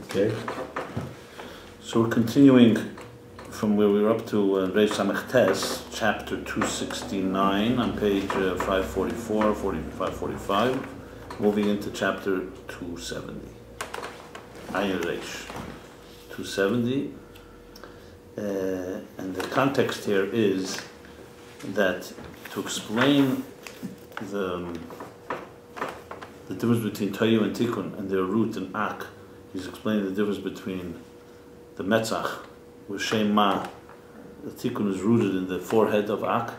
Okay. So we're continuing from where we were up to Reish Samech Tes, chapter 269 on page 544, 545, moving into chapter 270. Ayin Beis 270. And the context here is that to explain the difference between Tayu and Tikkun and their root and Ak, he's explaining the difference between the Metzach, where Shem Ma, the Tikkun is rooted in the forehead of Ak.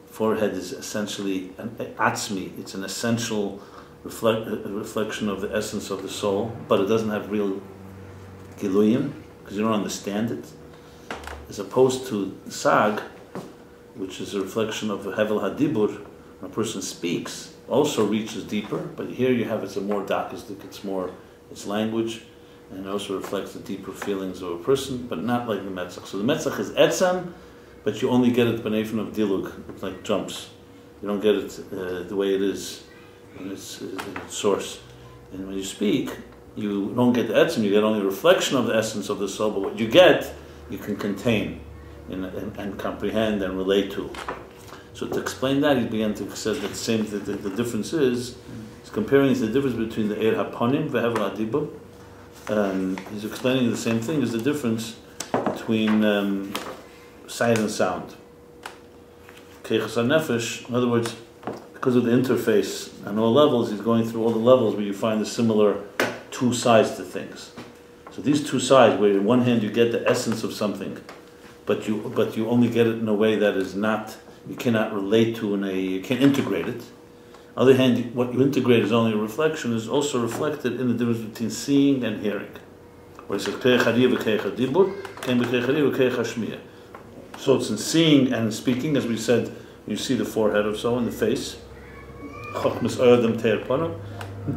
Forehead is essentially an Atzmi, it's an essential reflection of the essence of the soul, but it doesn't have real Giluyim, because you don't understand it. As opposed to Sag, which is a reflection of the Hevel HaDibur, when a person speaks, also reaches deeper, but here you have it's a more dakistic, it's language, and it also reflects the deeper feelings of a person, but not like the Metzach. So the Metzach is Etzam, but you only get it B'nefin of Dilug, it like jumps. You don't get it the way it is in its source. And when you speak, you don't get the Etzam, you get only a reflection of the essence of the soul, but what you get, you can contain and comprehend and relate to. So to explain that, he began to say that the difference is, he's comparing the difference between the Eir HaPonim v'Hevel HaDibur. He's explaining the same thing as the difference between sight and sound. Keichas HaNefesh, in other words, because of the interface on all levels, he's going through all the levels where you find the similar two sides to things. So these two sides, where on one hand you get the essence of something, but you only get it in a way that is not, you cannot relate to you can't integrate it. On the other hand, what you integrate is only a reflection, is also reflected in the difference between seeing and hearing. Where it says, so it's in seeing and in speaking, as we said, you see the forehead or so, in the face. The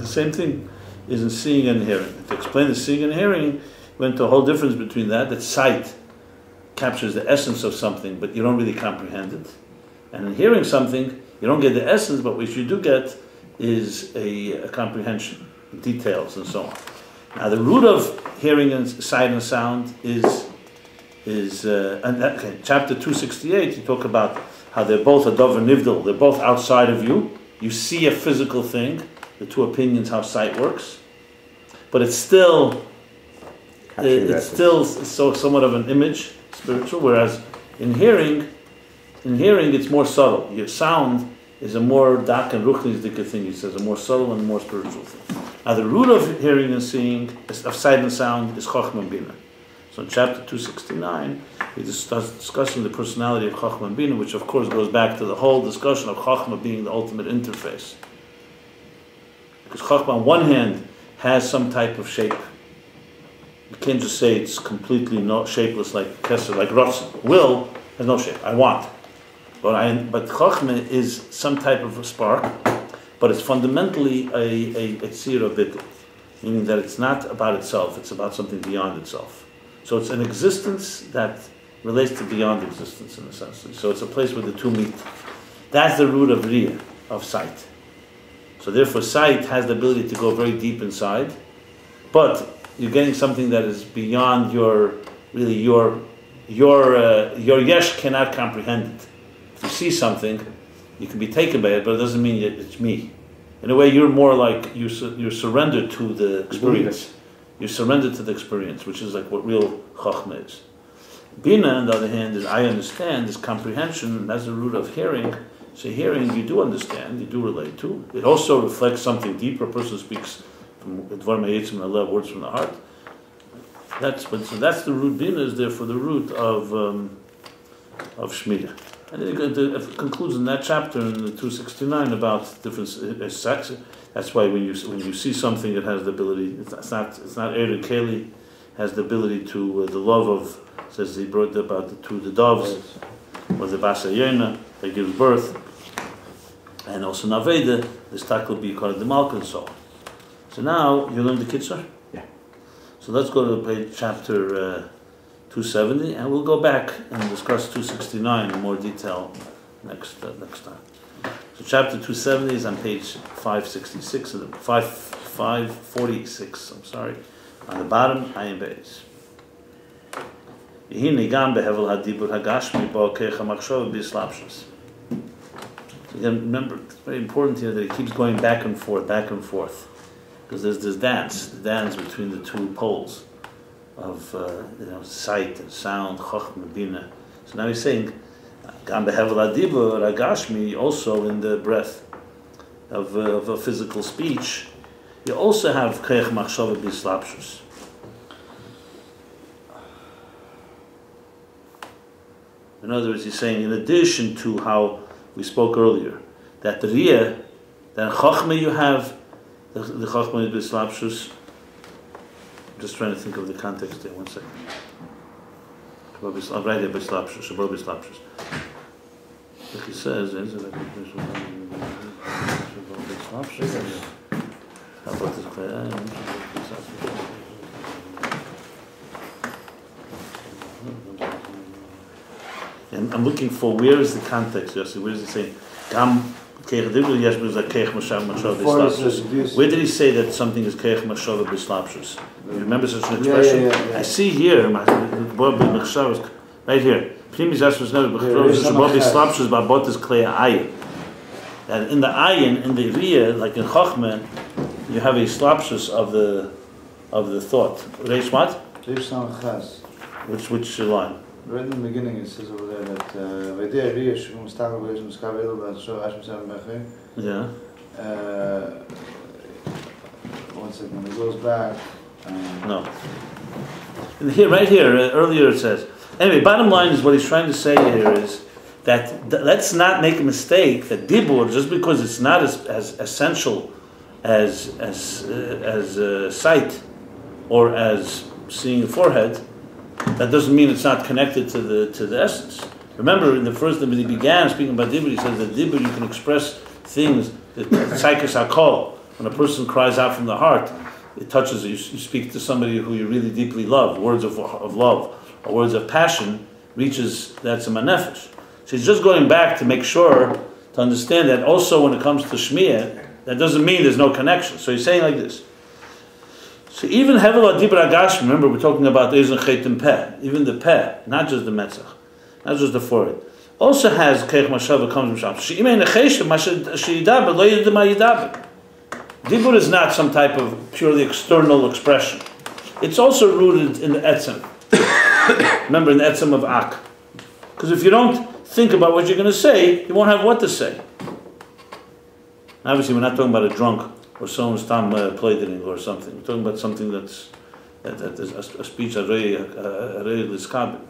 same thing is in seeing and hearing. To explain the seeing and hearing, we went to a whole difference between that sight captures the essence of something, but you don't really comprehend it. And in hearing something, you don't get the essence, but what you do get is a comprehension, details, and so on. Now, the root of hearing and sight and sound chapter 268, you talk about how they're both a dov and nivdal, they're both outside of you. You see a physical thing, the two opinions how sight works, but it's still somewhat of an image, spiritual, whereas in hearing it's more subtle. Your sound is a more dak and ruchnisdika thing, he says, a more subtle and more spiritual thing. Now the root of hearing and seeing, of sight and sound, is Chochmah and Bina. So in chapter 269, he discussing the personality of Chochmah and Bina, which of course goes back to the whole discussion of Chochmah being the ultimate interface. Because Chochmah on one hand has some type of shape. You can't just say it's completely shapeless like Kesser, like Ratzon. Will has no shape. I want. But Chochmah is some type of a spark, but it's fundamentally a tzira bittul, meaning that it's not about itself, it's about something beyond itself. So it's an existence that relates to beyond existence in a sense. So it's a place where the two meet. That's the root of Riyah, of sight. So therefore sight has the ability to go very deep inside, but you're getting something that is beyond your yesh cannot comprehend it. If you see something, you can be taken by it, but it doesn't mean it's me. In a way, you're more like you're surrendered to the experience. You're surrendered to the experience, which is like what real Chochmah is. Bina, on the other hand, is I understand, is comprehension, that's the root of hearing. So hearing, you do understand, you do relate to. It also reflects something deeper. A person speaks from Dvar Me'etzim and Allah, words from the heart. So that's the root. Bina is there for the root of Shmiyah. And then it concludes in that chapter in the 269 about difference. That's why when you see something, it has the ability. It's not Ered Keli, has the ability to the love of. Says he brought about the doves, or the Basayena that gives birth, and also Naveda, the Stakal be called the Malka and so on. So now you learn the Kitzur. Yeah. So let's go to page chapter 270, and we'll go back and discuss 269 in more detail next time. So chapter 270 is on page 546, 546. I'm sorry, On the bottom, Ayin Beis. Again, remember, it's very important here that he keeps going back and forth, because there's this dance between the two poles of sight and sound, chokhmah, bina. So now he's saying, gam behevel hadibur hagashmi, also in the breath of a physical speech, you also have keich machshava b'slapshus. In other words, he's saying, in addition to how we spoke earlier, that the riyah, that chokhmah you have, the chokhmah is b'slapshus. I'm just trying to think of the context there, 1 second. Right here, b'slapshus, above b'slapshus. Like he says, how about this? And I'm looking for where is the context, Yossi? Where is he saying? Where did he say that something is keich machshava b'slapshus? You remember such an expression? Yeah. I see here, right here. That in the ayin, in the riyah, like in chokhmah, you have a slapshus of the thought. Reish what? Which line? Right in the beginning it says over there that yeah. 1 second, it goes back. No. And here, right here, earlier it says. Anyway, bottom line is what he's trying to say here is that let's not make a mistake that dibur, just because it's not as essential as sight or as seeing a forehead, that doesn't mean it's not connected to the essence. Remember, when he began speaking about dibur, he says that dibur you can express things. Tzaikas hakol, when a person cries out from the heart, it touches you. You speak to somebody who you really deeply love. Words of love or words of passion reaches that's a manefesh. So he's just going back to make sure to understand that also when it comes to shmiyah, that doesn't mean there's no connection. So he's saying like this. So even hevel adibur agash, remember we're talking about ezen chetim peh, even the peh, not just the metzach, not just the forehead, also has keich mashava comes from sham. She'imei necheshem sheyidaber lo yidem yidaber. Dibur is not some type of purely external expression. It's also rooted in the etzem. Remember, in the etzem of ak. Because if you don't think about what you're going to say, you won't have what to say. Obviously, we're not talking about a drunk or someone's tam playing or something. We're talking about something that is a speech arei liskabel.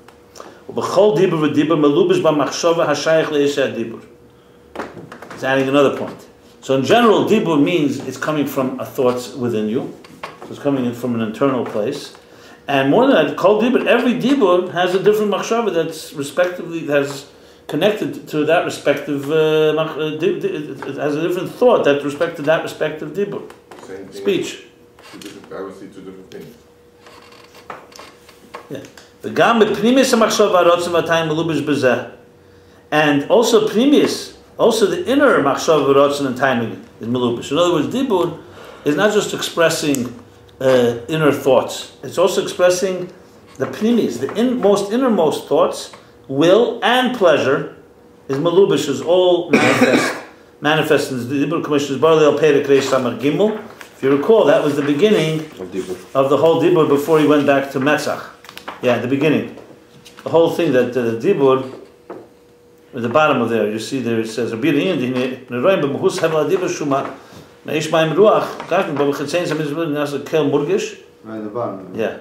It's adding another point. So in general, dibur means it's coming from a thoughts within you. So it's coming in from an internal place. And more than that, kol dibur, every dibur has a different machshava that's has connected to that respective, it has a different thought that respect to that respective dibur. Speech. I would see two different things. Yeah. And also primis, also the inner machshava v'rotzen and timing is melubish. In other words, dibur is not just expressing inner thoughts. It's also expressing the primis, the innermost thoughts, will and pleasure is melubish, is all manifest in the dibur commission. If you recall, that was the beginning of the whole dibur before he went back to metzach. Yeah, the beginning. The whole thing that the dibur, at the bottom of there, you see there it says, right at the bottom. Yeah.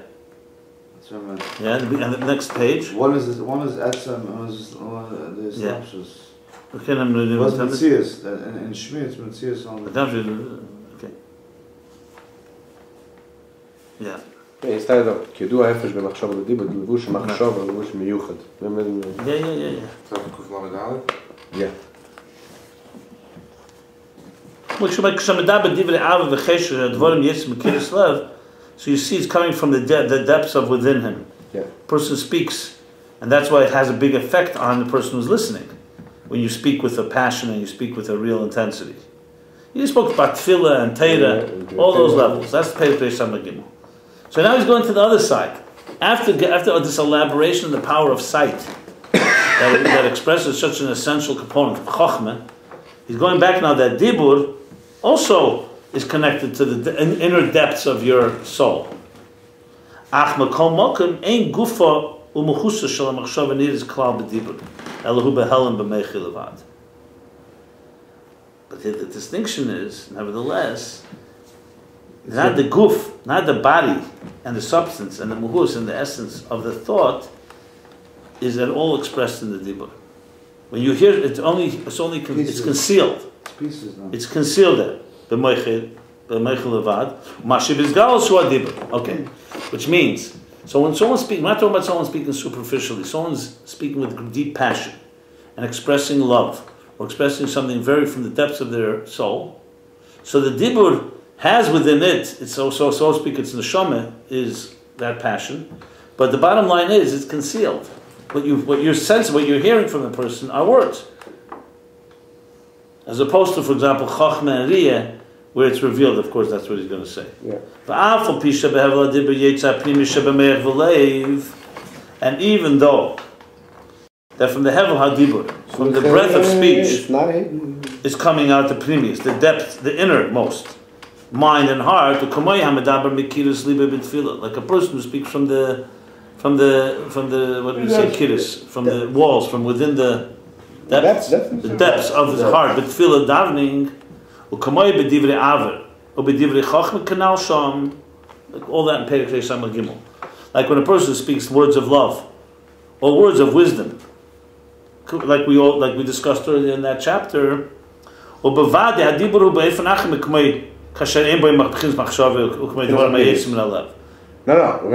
Yeah, and the next page. One is etzem, and one is the slapshus. Okay, what's Metzias? In Shmi, it's Metzias on the... Okay. Yeah. Instead of כידוע ההפש במחשב בדיבור, לבוש מחשב ולבוש מיוחד. Yeah. Yeah. So you see it's coming from the depths of within him. Yeah. Person speaks, and that's why it has a big effect on the person who's listening. When you speak with a passion and you speak with a real intensity. You spoke about tefillah and teira, all those levels. That's Perek Reish Samar Gimel. So now he's going to the other side. After this elaboration of the power of sight that expresses such an essential component of Chochmah, he's going back now that Dibur also is connected to the inner depths of your soul. Ach makom mokum ein gufa u'mechusa shel ha'machshava nidus klal b'dibur elahu behelim b'meichi levad. But the distinction is, nevertheless, not the guf, not the body and the substance and the muhus and the essence of the thought is at all expressed in the dibur. When you hear it's concealed. It's pieces now. It's concealed there. B'meichi levad. Mashiv izgal shu dibur. Okay, which means so when someone speaks, we're not talking about someone speaking superficially. Someone's speaking with deep passion and expressing love or expressing something very from the depths of their soul. So the dibur has within it, it's so to speak, its neshama is that passion, but the bottom line is it's concealed. What you're sensing, what you're hearing from the person are words, as opposed to, for example, Chochmah and Riyah, where it's revealed. Of course, that's what he's going to say. Yeah. And even though that from the Hevel HaDibur, from the breath of speech, is coming out the Primis, the depth, the innermost mind and heart, like a person who speaks from the what do we say, kiris, from the walls, from within the depths of his heart, but tefillah davening, like all that in Perek Reish Samach Gimel. Like when a person speaks words of love or words of wisdom, like we discussed earlier in that chapter, No, we're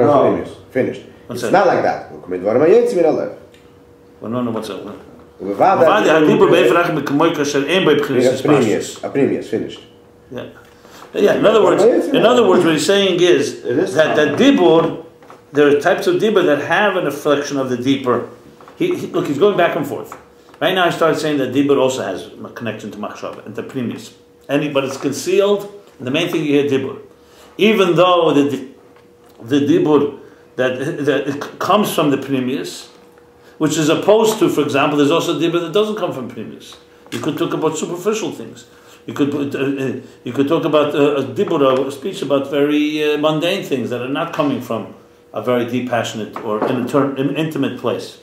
going to finish. It's not like that. Well, no, what's that? Finished. Yeah. In other words, what he's saying is that dibur, there are types of dibur that have an reflection of the deeper. He's going back and forth. Right now, I started saying that dibur also has a connection to machshava and to primis, but it's concealed. And the main thing you hear dibur, even though the dibur that it comes from the primis, which is opposed to, for example, there's also dibur that doesn't come from primis. You could talk about superficial things. You could talk about a dibur, a speech about very mundane things that are not coming from a very deep, passionate or an intimate place.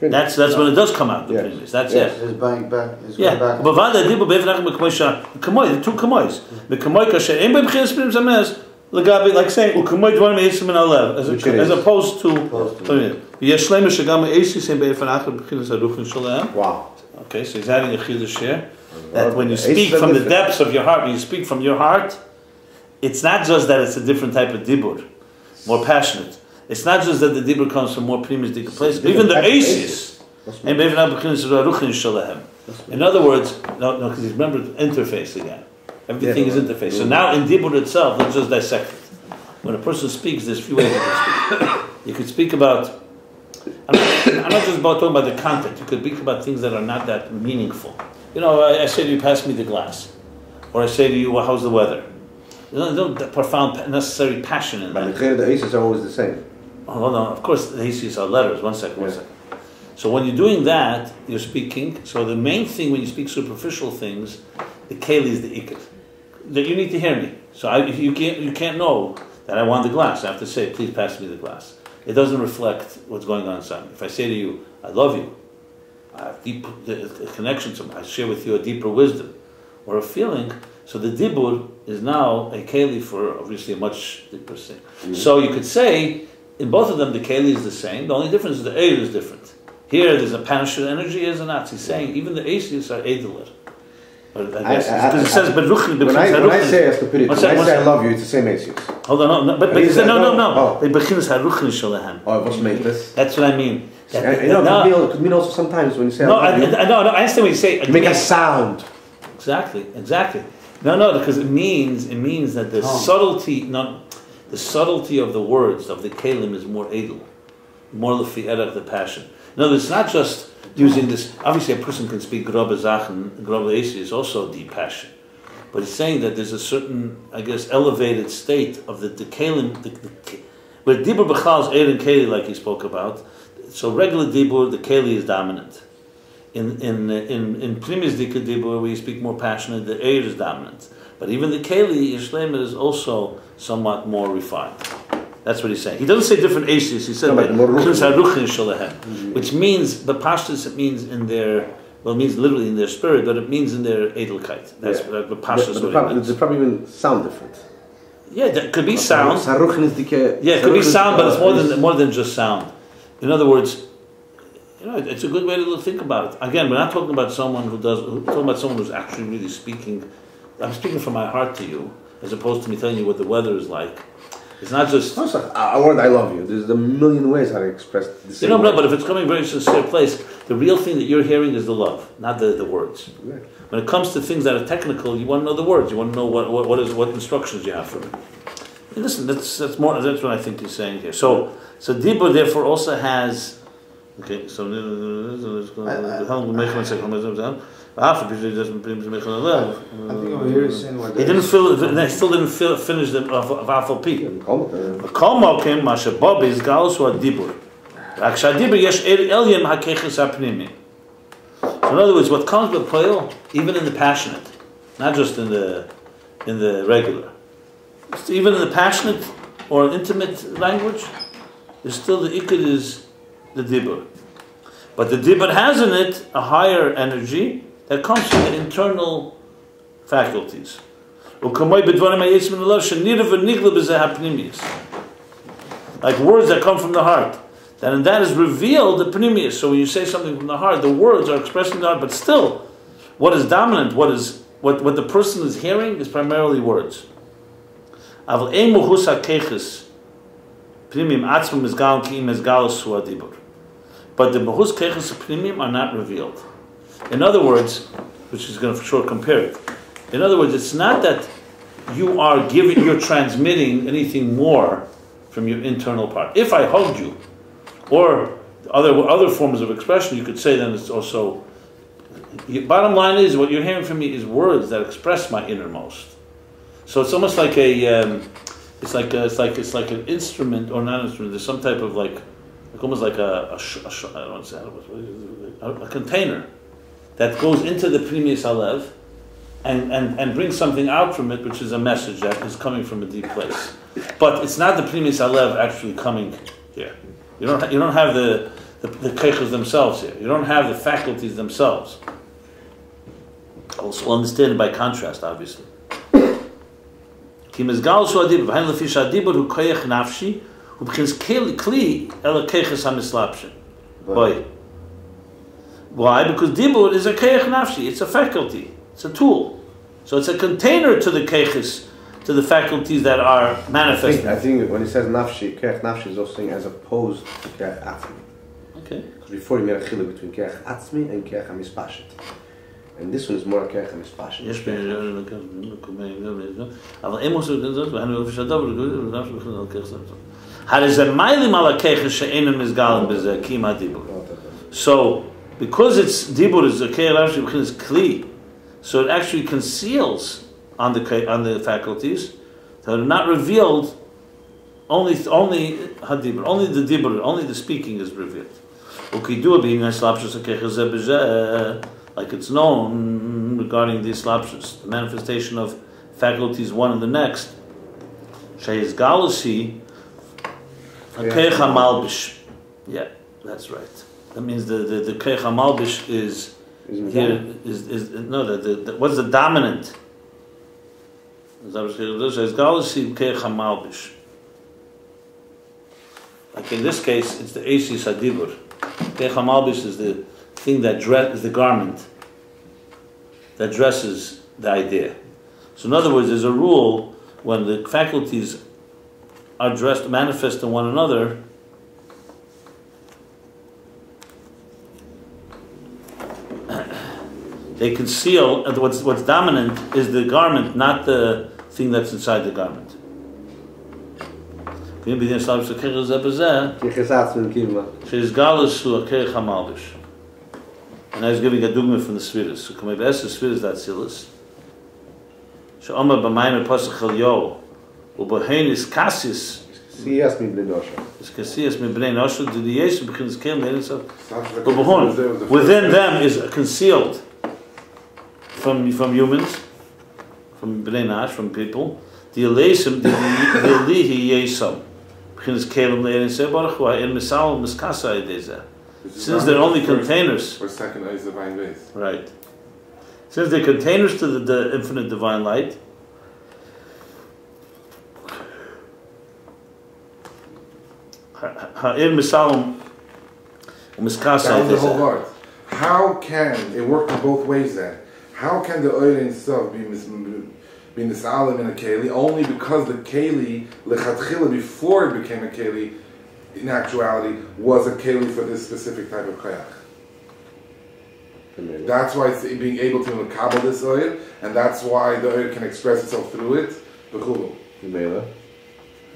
That's when it does come out. The previous. That's it. It's bang back. It's yeah. back. But the two kamois. The kamoi kasher ein beim b'chinas pnim zames legabi, like saying ukamoi dvarim eisim min alev, as opposed to yesh shleima shagam eisim ein beifan achar b'chinas haruchin shalem. Wow. Okay, so he's adding a chiddush here that when you speak from the depths of your heart, when you speak from your heart, it's not just that it's a different type of dibur, more passionate. It's not just that the dibur comes from more primus dika places. Even the aces. In other words, no, because remember interface again. Everything is interface. So now in dibur itself, let's just dissect it. When a person speaks, there's few ways you can speak. You could speak about. I'm not just talking about the content. You could speak about things that are not that meaningful. You know, I say to you, pass me the glass, or I say to you, well, how's the weather? There's no profound, necessary passion in that. But the aces are always the same. Hold on, of course the aces are letters. One second. So when you're doing that, you're speaking. So the main thing when you speak superficial things, the keli is the ikar. That you need to hear me. So you can't know that I want the glass. I have to say, please pass me the glass. It doesn't reflect what's going on inside. If I say to you, I love you, I have deep connection to, I share with you a deeper wisdom or a feeling. So the dibur is now a keli for obviously a much deeper thing. Mm-hmm. So you could say, in both of them, the keli is the same. The only difference is the eir is different. Here, there's a passionate energy, as an not. He's saying even the aces are edeler. I guess because it says beruchni. When I say I love you, it's the same aces. Hold on, no. But no. The bechinas haruchni shalahem. Oh, what's made this? It could mean also sometimes when you say I understand what you say. You make a sound. Exactly. No, because it means that the subtlety of the words of the kelim is more edel, more lefi erech, the passion. No, it's not just using this. Obviously, a person can speak grobe Sachen. Grobe Esi is also deep passion. But he's saying that there's a certain, I guess, elevated state of the kelim, where dibur b'chal is eir and keli, like he spoke about. So regular dibur, the keli is dominant. In primis dika dibur, where you speak more passionate, the eir is dominant. But even the keli, Yishlema, is also somewhat more refined. That's what he's saying. He doesn't say different aces. He said which means, the pashtus, it means in their, well, it means literally in their spirit, but it means in their edelkeit. That's what the pashtus means. They probably even sound different. Yeah, that could be sound. Yeah, it could be sound, but it's more than just sound. In other words, it's a good way to think about it. Again, we're not talking about someone we're talking about someone who's actually really speaking. I'm speaking from my heart to you, as opposed to me telling you what the weather is like. It's not just a word "I love you." There's a million ways how to express this. No, but if it's coming from a very sincere place, the real thing that you're hearing is the love, not the words. Right. When it comes to things that are technical, you want to know the words. You want to know what instructions you have for it. And listen, that's what I think he's saying here. So Dibur therefore also has. Okay, so I think over here is saying what he still didn't finish the of Afal P. Kol Mokim Masha Bobby is Galus or Dibur. Dibur yesh Elyon Hakeches Apnimi. So in other words, what comes with Poel, even in the passionate, not just in the regular, even in the passionate or intimate language, is still the Ikad is the Dibur. But the Dibur has in it a higher energy that comes from the internal faculties. Like words that come from the heart. And that is revealed the pneumius. So when you say something from the heart, the words are expressing the heart, but still, what is dominant, what the person is hearing is primarily words. But the Mahus Keches Pnimim are not revealed. In other words, which is going to for sure compare it. In other words, it's not that you're transmitting anything more from your internal part. If I hugged you, or other forms of expression, you could say then it's also. Bottom line is, what you're hearing from me is words that express my innermost. So it's almost like it's like an instrument or not instrument. There's some type of almost like a container that goes into the Pnimius Halev and brings something out from it, which is a message that is coming from a deep place. But it's not the Pnimius Halev actually coming here. You don't have the keiches themselves here. You don't have the faculties themselves. Also understand it by contrast, obviously. Why? Because dibur is a keich nafshi. It's a faculty. It's a tool. So it's a container to the keiches, to the faculties that are manifested. I think when he says nafshi, keich nafshi is also saying as opposed to keich atzmi. Okay. Because before he made a chiluk between keich atzmi and keich hamispashit. And this one is more keich hamispashit. Yes, so, because it's dibur is a keich is kli, so it actually conceals on the faculties that are not revealed. Only hadibur, only the dibur, only the speaking is revealed. Like it's known regarding the slapshus, the manifestation of faculties one and the next. Sheiz galusi keich hamalbish. Yeah, that's right. That means the keich hamalbish is here is no the what's the dominant? Sheiz galusi keich hamalbish. Like in this case, it's the Esis Hadibur. Keich hamalbish is the thing that is the garment that dresses the idea. So in other words, there's a rule when the faculties are dressed, manifest in one another, they conceal, what's dominant is the garment, not the thing that's inside the garment. And I was giving a dugma from the Sfiris. So come Beis the Sfiris that Silas. She'omar b'mayim pasach el yo. U'bohein is kasis. Siyas mi bnei nosha. Is kasiyas mi bnei nosha. Did the Yeshu begins came later so. Within them is concealed from humans, from bnei nash, from people. The Eleisim, the Elihi Yesam. Begins came later so. Baruch Hu in misal miskasa ideza. Since they're only containers. Or second eyes of Ayin Beis. Right. Since they're containers to the infinite divine light. Ha'ir misalum u'miskasa. That was the whole part. How can it work in both ways then? How can the oil itself be misalim in a keli only because the keli lechatchila before it became a keli in actuality was a keli for this specific type of koyach? That's why it's being able to makabel this oil, and that's why the oil can express itself through it. B'chulu.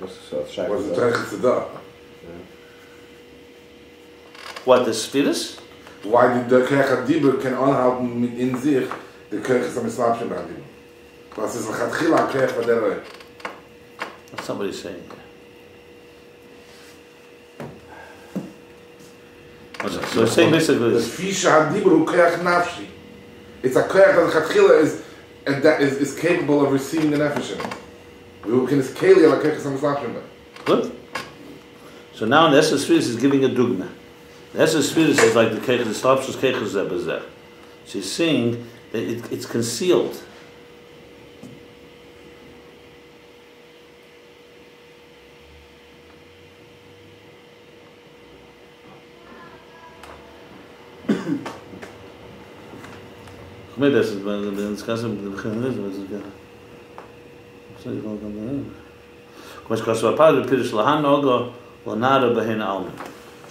Was the Teichel Tzedakah? What, the Sfiris? Why did the Kech HaDibur can anhalten in sich the Kech HaMislabshem HaDibur? Was ist l'chatchila Kech HaDer oil? What's somebody saying here? So it's saying basically the Fisha HaDibur hu Kech Nafshi. It's a Kech that l'chatchila is capable of receiving the Nefesh in it. We can keli ala Kech HaMislabshem. Good. So now in the Esser Sfiris is giving a dugma. The Esser Sfiris is like the Kech, the Slapshus Kech Zebazeh. She's saying that it's concealed. Maybe that's when the discussion with the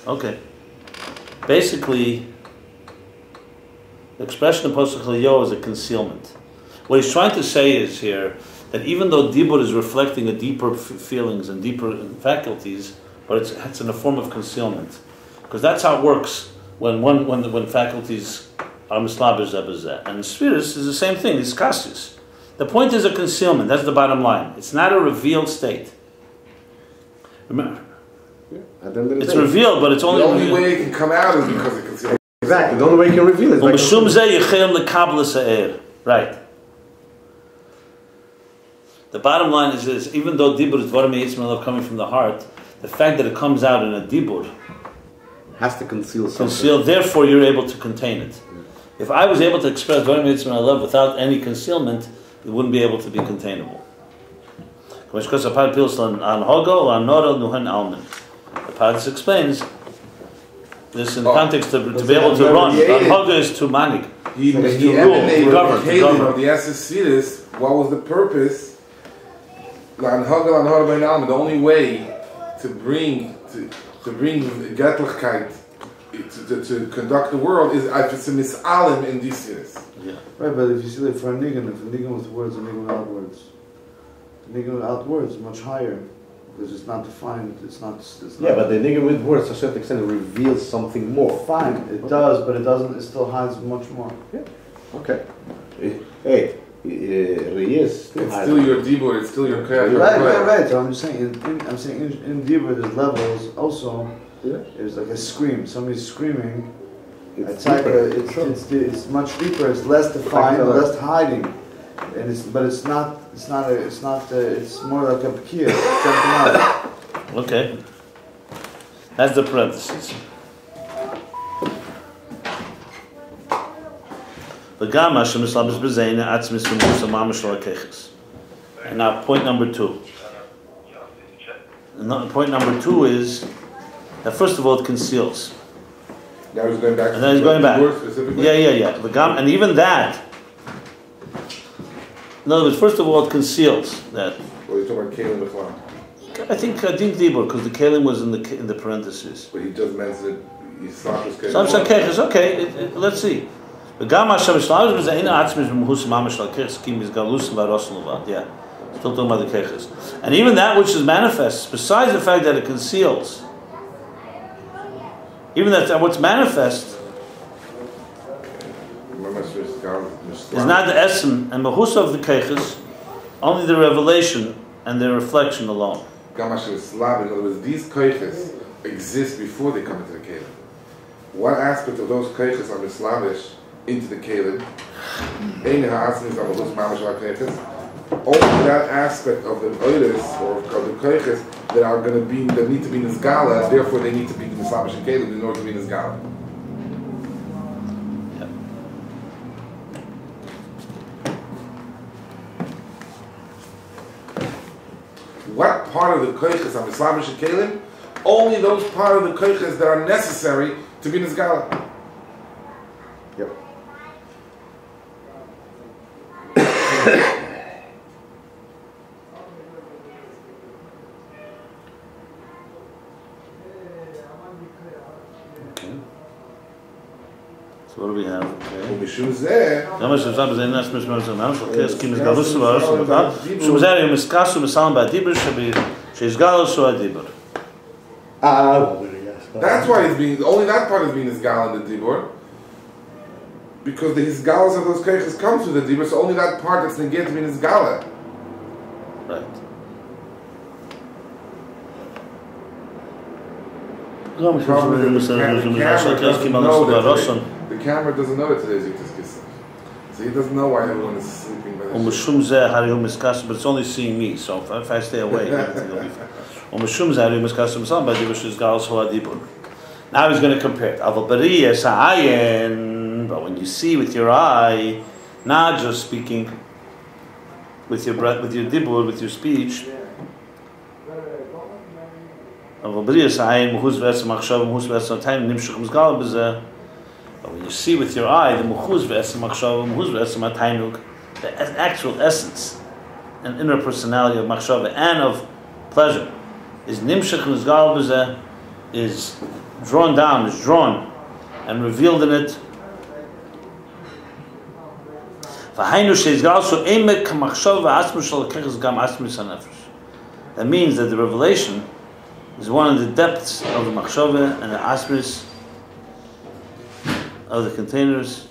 okay. Basically, the expression of Pasuk Yo is a concealment. What he's trying to say is here that even though Dibur is reflecting a deeper feelings and deeper faculties, but it's in a form of concealment, because that's how it works when faculties are mislabish zebazeh. And Sfiris is the same thing. It's kasus. The point is a concealment. That's the bottom line. It's not a revealed state. Remember, it's revealed, but it's only the only way it can come out is because it conceals. Exactly. The only way you can reveal it is right. The bottom line is this: even though dibur is dvarim yitzmel coming from the heart, the fact that it comes out in a dibur has to conceal something. Therefore, you're able to contain it. If I was able to express dvarim yitzmel love without any concealment, it wouldn't be able to be containable. The Padis explains this in the context to be able to run. Haga is to manig. He emanated the Kalim of the Esesiris. What was the purpose? The only way to bring Getlichkeit to conduct the world is it's a misalim in these series. Yeah. Right, but if you see like for a nigun with words and nigun without words, the nigun without words is much higher because it's not defined. It's not. But the nigun with words to a certain extent reveals something more. Fine, it does, but it doesn't. It still hides much more. Yeah. Okay. Hey. It's still your dibur. It's still your kayach. Right. So I'm just saying. In dibur, there's levels also. Yeah. There's like a scream. Somebody's screaming. It's much deeper. It's less defined, less hiding, and it's more like a pekiah, something else. Okay, that's the parentheses. And now point number two. Point number two is that first of all it conceals. Now he's going back. And then he's going back. Specifically? Yeah. And even that. In other words, first of all, it conceals that. Well, he's talking about Kalim B'chlam. I think Dibur, because the Kalim was in the parentheses. But he does mention it. He's Slapshus Keches. Okay, let's see. Yeah, still talking about the Keches. And even that which is manifest, besides the fact that it conceals, even that what's manifest is not the essence and mahus of the keiches, only the revelation and the reflection alone. Gamash is Slav, in other words, these keiches exist before they come into the kelim. What aspect of those keiches are Slavish into the kelim? Only that aspect of the oiris or of the keiches that are going to be, that need to be nizgala, therefore they need to be the Slavish and kelim in order to be nizgala. What part of the keiches are Slavish and kelim? Only those part of the keiches that are necessary to be nizgala. Yep. So what do we have? Mishum zeh. Gamash is up as a nas mishum zeh. Okay, skim is galus var. Mishum zeh yom iskasu misalam ba'dibur shebi sheizgalus adibur. That's why it's being, only that part is being Hizgal in the Dibur. Because the Hizgalas of those keiches come through the Dibur, so only that part that's negated being Hizgala. Right. The camera doesn't know it today, so he doesn't know why everyone is sleeping by the but it's only seeing me, so if I stay away, everything will be fine. Now he's going to compare it. But when you see with your eye, not just speaking with your breath, with your dibur, with your speech. But when you see with your eye, the the actual essence and inner personality of machshava and of pleasure is nimshach nizgal b'zeh, is drawn down, is drawn and revealed in it. That means that the revelation is one of the depths of the machshava and the asmis of the containers.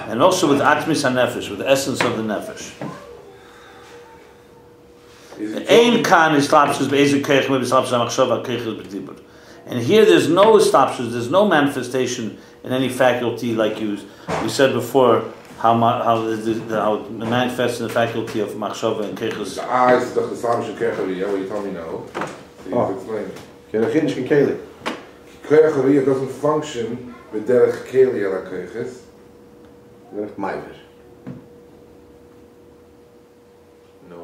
And also with atmis hanefesh, with the essence of the nefesh. Ein kan is slapshus be'ezu keich maybe slapshus hamachshava keiches b'dibur. And here there's no slapshus, there's no manifestation in any faculty like we said before, how it manifests in the faculty of machshava and keiches. The eyes is the slapshus and keiches, what you told me no. So you explain. Keiches doesn't function with derech keli ala keiches. No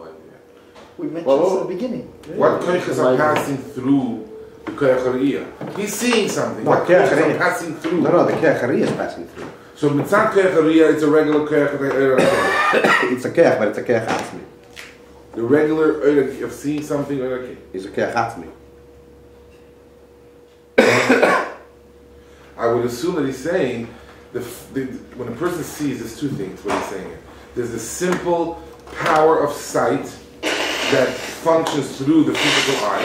idea. We mentioned this at the beginning. What keiches are passing through the keiches? He's seeing something. What keiches are passing through? No, the keiches is passing through. So mitzat keiches, it's a regular keiches. It's a keich, but it's a keich atzmi. The regular of seeing something is a keich atzmi. I would assume that he's saying when a person sees, there's two things. What he's saying here, there's the simple power of sight that functions through the physical eye,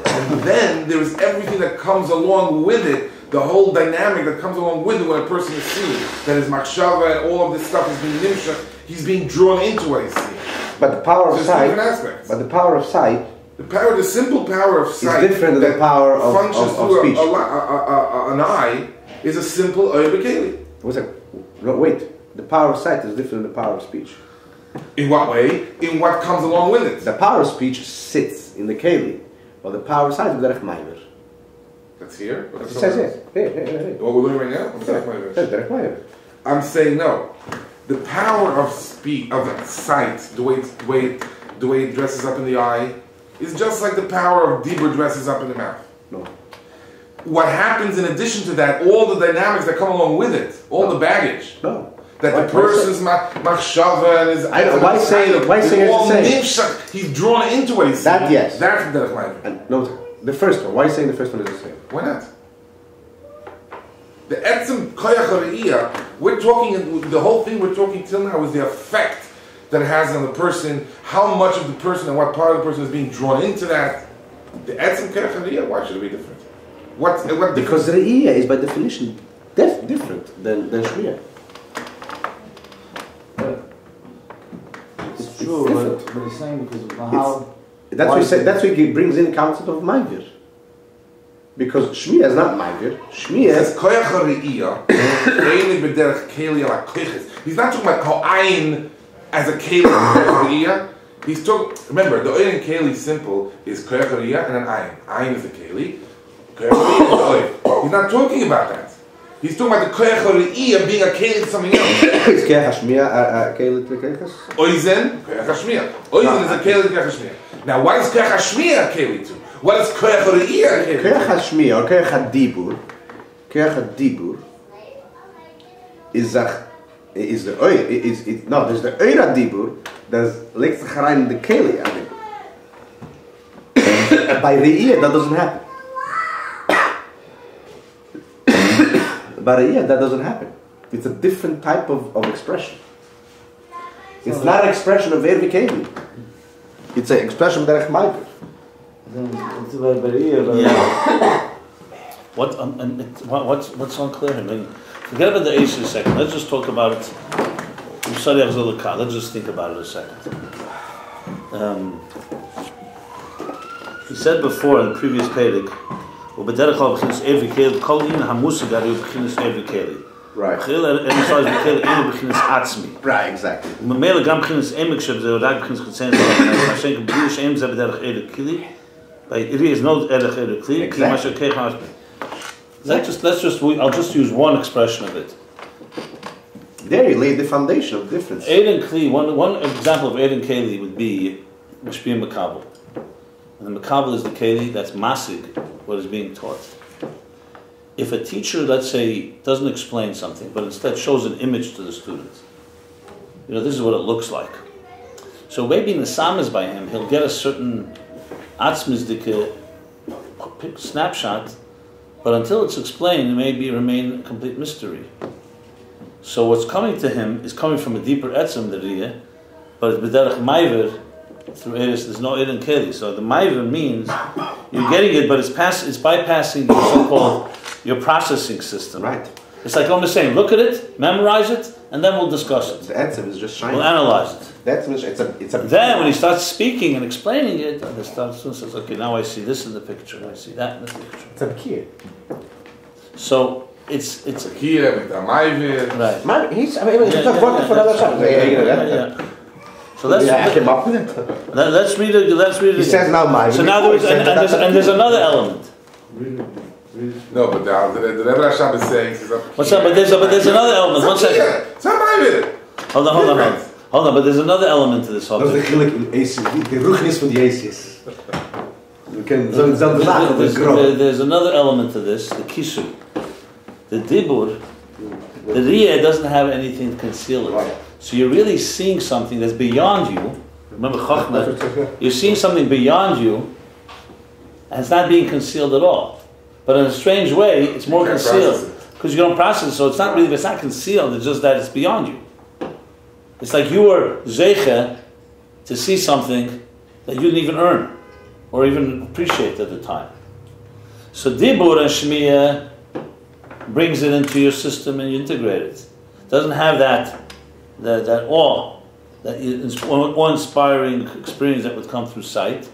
and then there's everything that comes along with it, the whole dynamic that comes along with it when a person is seeing. That is machshava and all of this stuff is being nimshach. He's being drawn into what he's seeing. But the power of sight. Different aspects. But the power of sight. The simple power of sight is different than the power of speech. An eye is a simple oibekeli. Wait, the power of sight is different than the power of speech. In what way? In what comes along with it? The power of speech sits in the keli, but the power of sight is derech maimer. That's here? It says it. Here. What we're doing right now? Derech maimer. I'm saying no. The power of speech, of sight, the way it dresses up in the eye, is just like the power of dibur dresses up in the mouth. No. What happens in addition to that, all the dynamics that come along with it, all the baggage. No. That the person's machshava and his... Why say it the same? He's drawn into what he's saying. That, yes. That's derech maimer. No, the first one. Why saying the first one is the same? Why not? The etzem koyach hariyah, we're talking, the whole thing we're talking till now is the effect that it has on the person, how much of the person and what part of the person is being drawn into that. The etzem koyach hariyah, why should it be different? What? Because Re'iyah is by definition different than Shmiya. It's true, but he's saying because of how... That's why he brings in the concept of Ma'avir. Because Shmiya is not Ma'avir. Shmiya is... He's not talking about Ayin as a Keli. He's talking... Remember, the Ayin Keli simple is Koyach Hariyah and an Ayin. Ayin is a Keli. Koyach Hariyah is the Oil. He's not talking about that. He's talking about the Koyach Hariyah being a Keli to something else. Is Koyach Hashmiya a Keli to Koyach? Oizen, Koyach Hashmiya. Oizen is a Keli to Koyach Hashmiya. Now, what is Koyach Hashmiya a Keli to? What is Koyach Hariyah a Keli to? Koyach Hashmiya or Koyach Hadibur is the Oil. No, there's the Oil Hadibur. There's Lex Charain the Keli Hadibur. By Re'iyah, that doesn't happen. By Re'iyah, that doesn't happen. It's a different type of expression. It's not an expression of Ervi Keli. It's an expression of Derech Ma'avir. It's about Re'iyah. Yeah. What's unclear? I mean, forget about the Eish for a second. Let's just talk about it. Let's just think about it a second. He said before in the previous Perek, Right. Right, exactly. I'll just use one expression of it. There you laid the foundation of difference. Eid Kli, one example of Eid and Keli would be Mishpia Makabel. And the Makabel is the Keli that's masig, what is being taught. If a teacher, let's say, doesn't explain something, but instead shows an image to the student, this is what it looks like. So maybe Nesamas by him, he'll get a certain atzmizdike snapshot, but until it's explained, it may remain a complete mystery. So what's coming to him is coming from a deeper etzem, the Riyah, but it's b'derech Ma'avir, through Eris, there's no Eid and Keli. So the Ma'avir means you're getting it, but it's bypassing your so-called your processing system. Right. It's like I'm saying, look at it, memorize it, and then we'll discuss it. The etzem is just shining. We'll analyze it. It's a. Then when he starts speaking and explaining it, the student says, okay, now I see this in the picture, and I see that in the picture. It's a key. So it's a key with the Ma'avir. Right. He's working for another side. So let's read it. Let's read it. He says now Ma'avir. So now there's another element. No, but the Rebbe Rashab is saying... What's up? But there's another element. 1 second. It's not Ma'avir. Hold on. But there's another element to this subject. Dat is eigenlijk de ruchnis van die Aces. There's another element to this, the kisu. The dibur, the riyah doesn't have anything to conceal it. Right. So you're really seeing something that's beyond you. Remember Chachma, you're seeing something beyond you, and it's not being concealed at all. But in a strange way, it's more concealed. Because you don't process it, so it's not concealed, it's just that it's beyond you. It's like you were zeicha to see something that you didn't even earn, or even appreciate at the time. So dibur and shmiya brings it into your system and you integrate it. It doesn't have that awe, that awe-inspiring experience that would come through sight.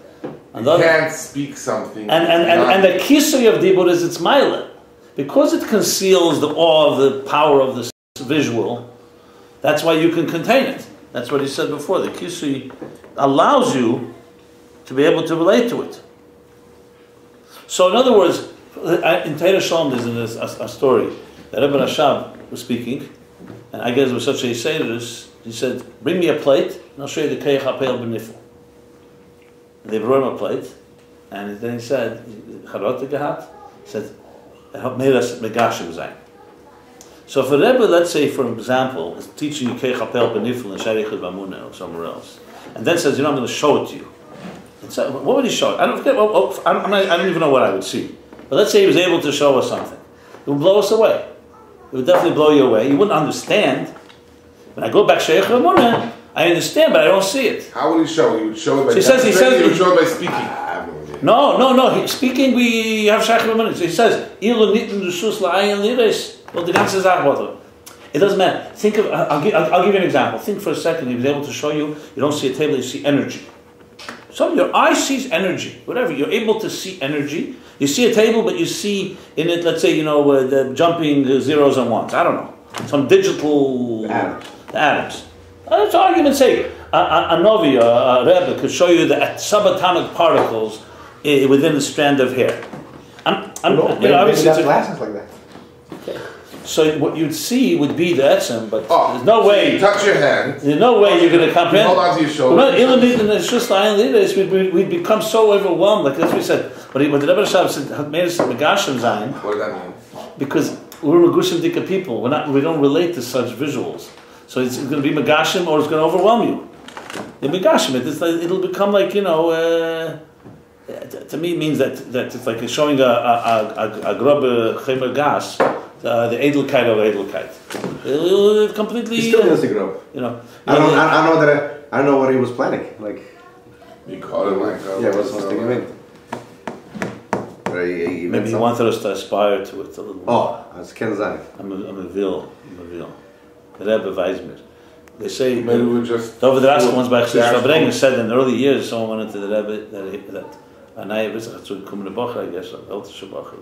You can't speak something. And the kisui of dibur is its maila. Because it conceals the awe of the power of the visual, that's why you can contain it. That's what he said before. The kisui allows you to be able to relate to it. So in other words, in Teira Shalom there's a story that Rebbe Rashab was speaking, and I guess it was such a Sederis, he said, bring me a plate, and I'll show you the Keich HaPeil B'Nifel. And they brought him a plate, and then he said, Charot Gehat, he said, Meiras Megashim Zayin. So if a Rebbe, let's say for example, is teaching you Keich HaPeil B'Nifel in Sharichot B'Amunah or somewhere else, and then says, I'm going to show it to you. And so, what would he show? I don't even know what I would see. But let's say he was able to show us something. It would blow us away. It would definitely blow you away. You wouldn't understand. When I go back Sheikh Ramona, I understand, but I don't see it. How would he show? He would show it by he would show it by speaking. No. Speaking, we have Shachar minutes. He says, "Ilu nitten reshus la'ayin liris." Well, the ganze Sache was it doesn't matter. Think of. I'll give you an example. Think for a second. He was able to show you. You don't see a table. You see energy. So your eye sees energy. Whatever. You're able to see energy. You see a table, but you see in it. Let's say the jumping zeros and ones. I don't know. Some digital atoms. That's argument's sake. A Novi, a Rebbe could show you the subatomic particles within a strand of hair. Obviously that's glasses like that. Okay. So what you'd see would be the etzem, but there's no way. You touch your hand. There's no way you're going to comprehend. Hold on to your shoulder. It's just we'd become so overwhelmed, like as we said. But the Rebbe Rashab said, made us Megashim Zayin. What does that mean? Because we're Megushim Dika people. We don't relate to such visuals. So it's going to be Megashim or it's going to overwhelm you. The Megashim, it'll become like, to me it means that it's like showing a grobe chemer gas, the Edelkeit of Edelkeit. It'll completely. He still has the grobe. I don't know what he was planning. Like, you caught it like what's the thing maybe he wanted us to aspire to it a little more. That's Ken Zayin. I'm a vil. The Rebbe Weizmer. They say maybe we're just over the last ones by Rabbi said in the early years someone went into the Rebbe that Anaya Rizach to come to Bacher, I guess, Eltisha Bacher.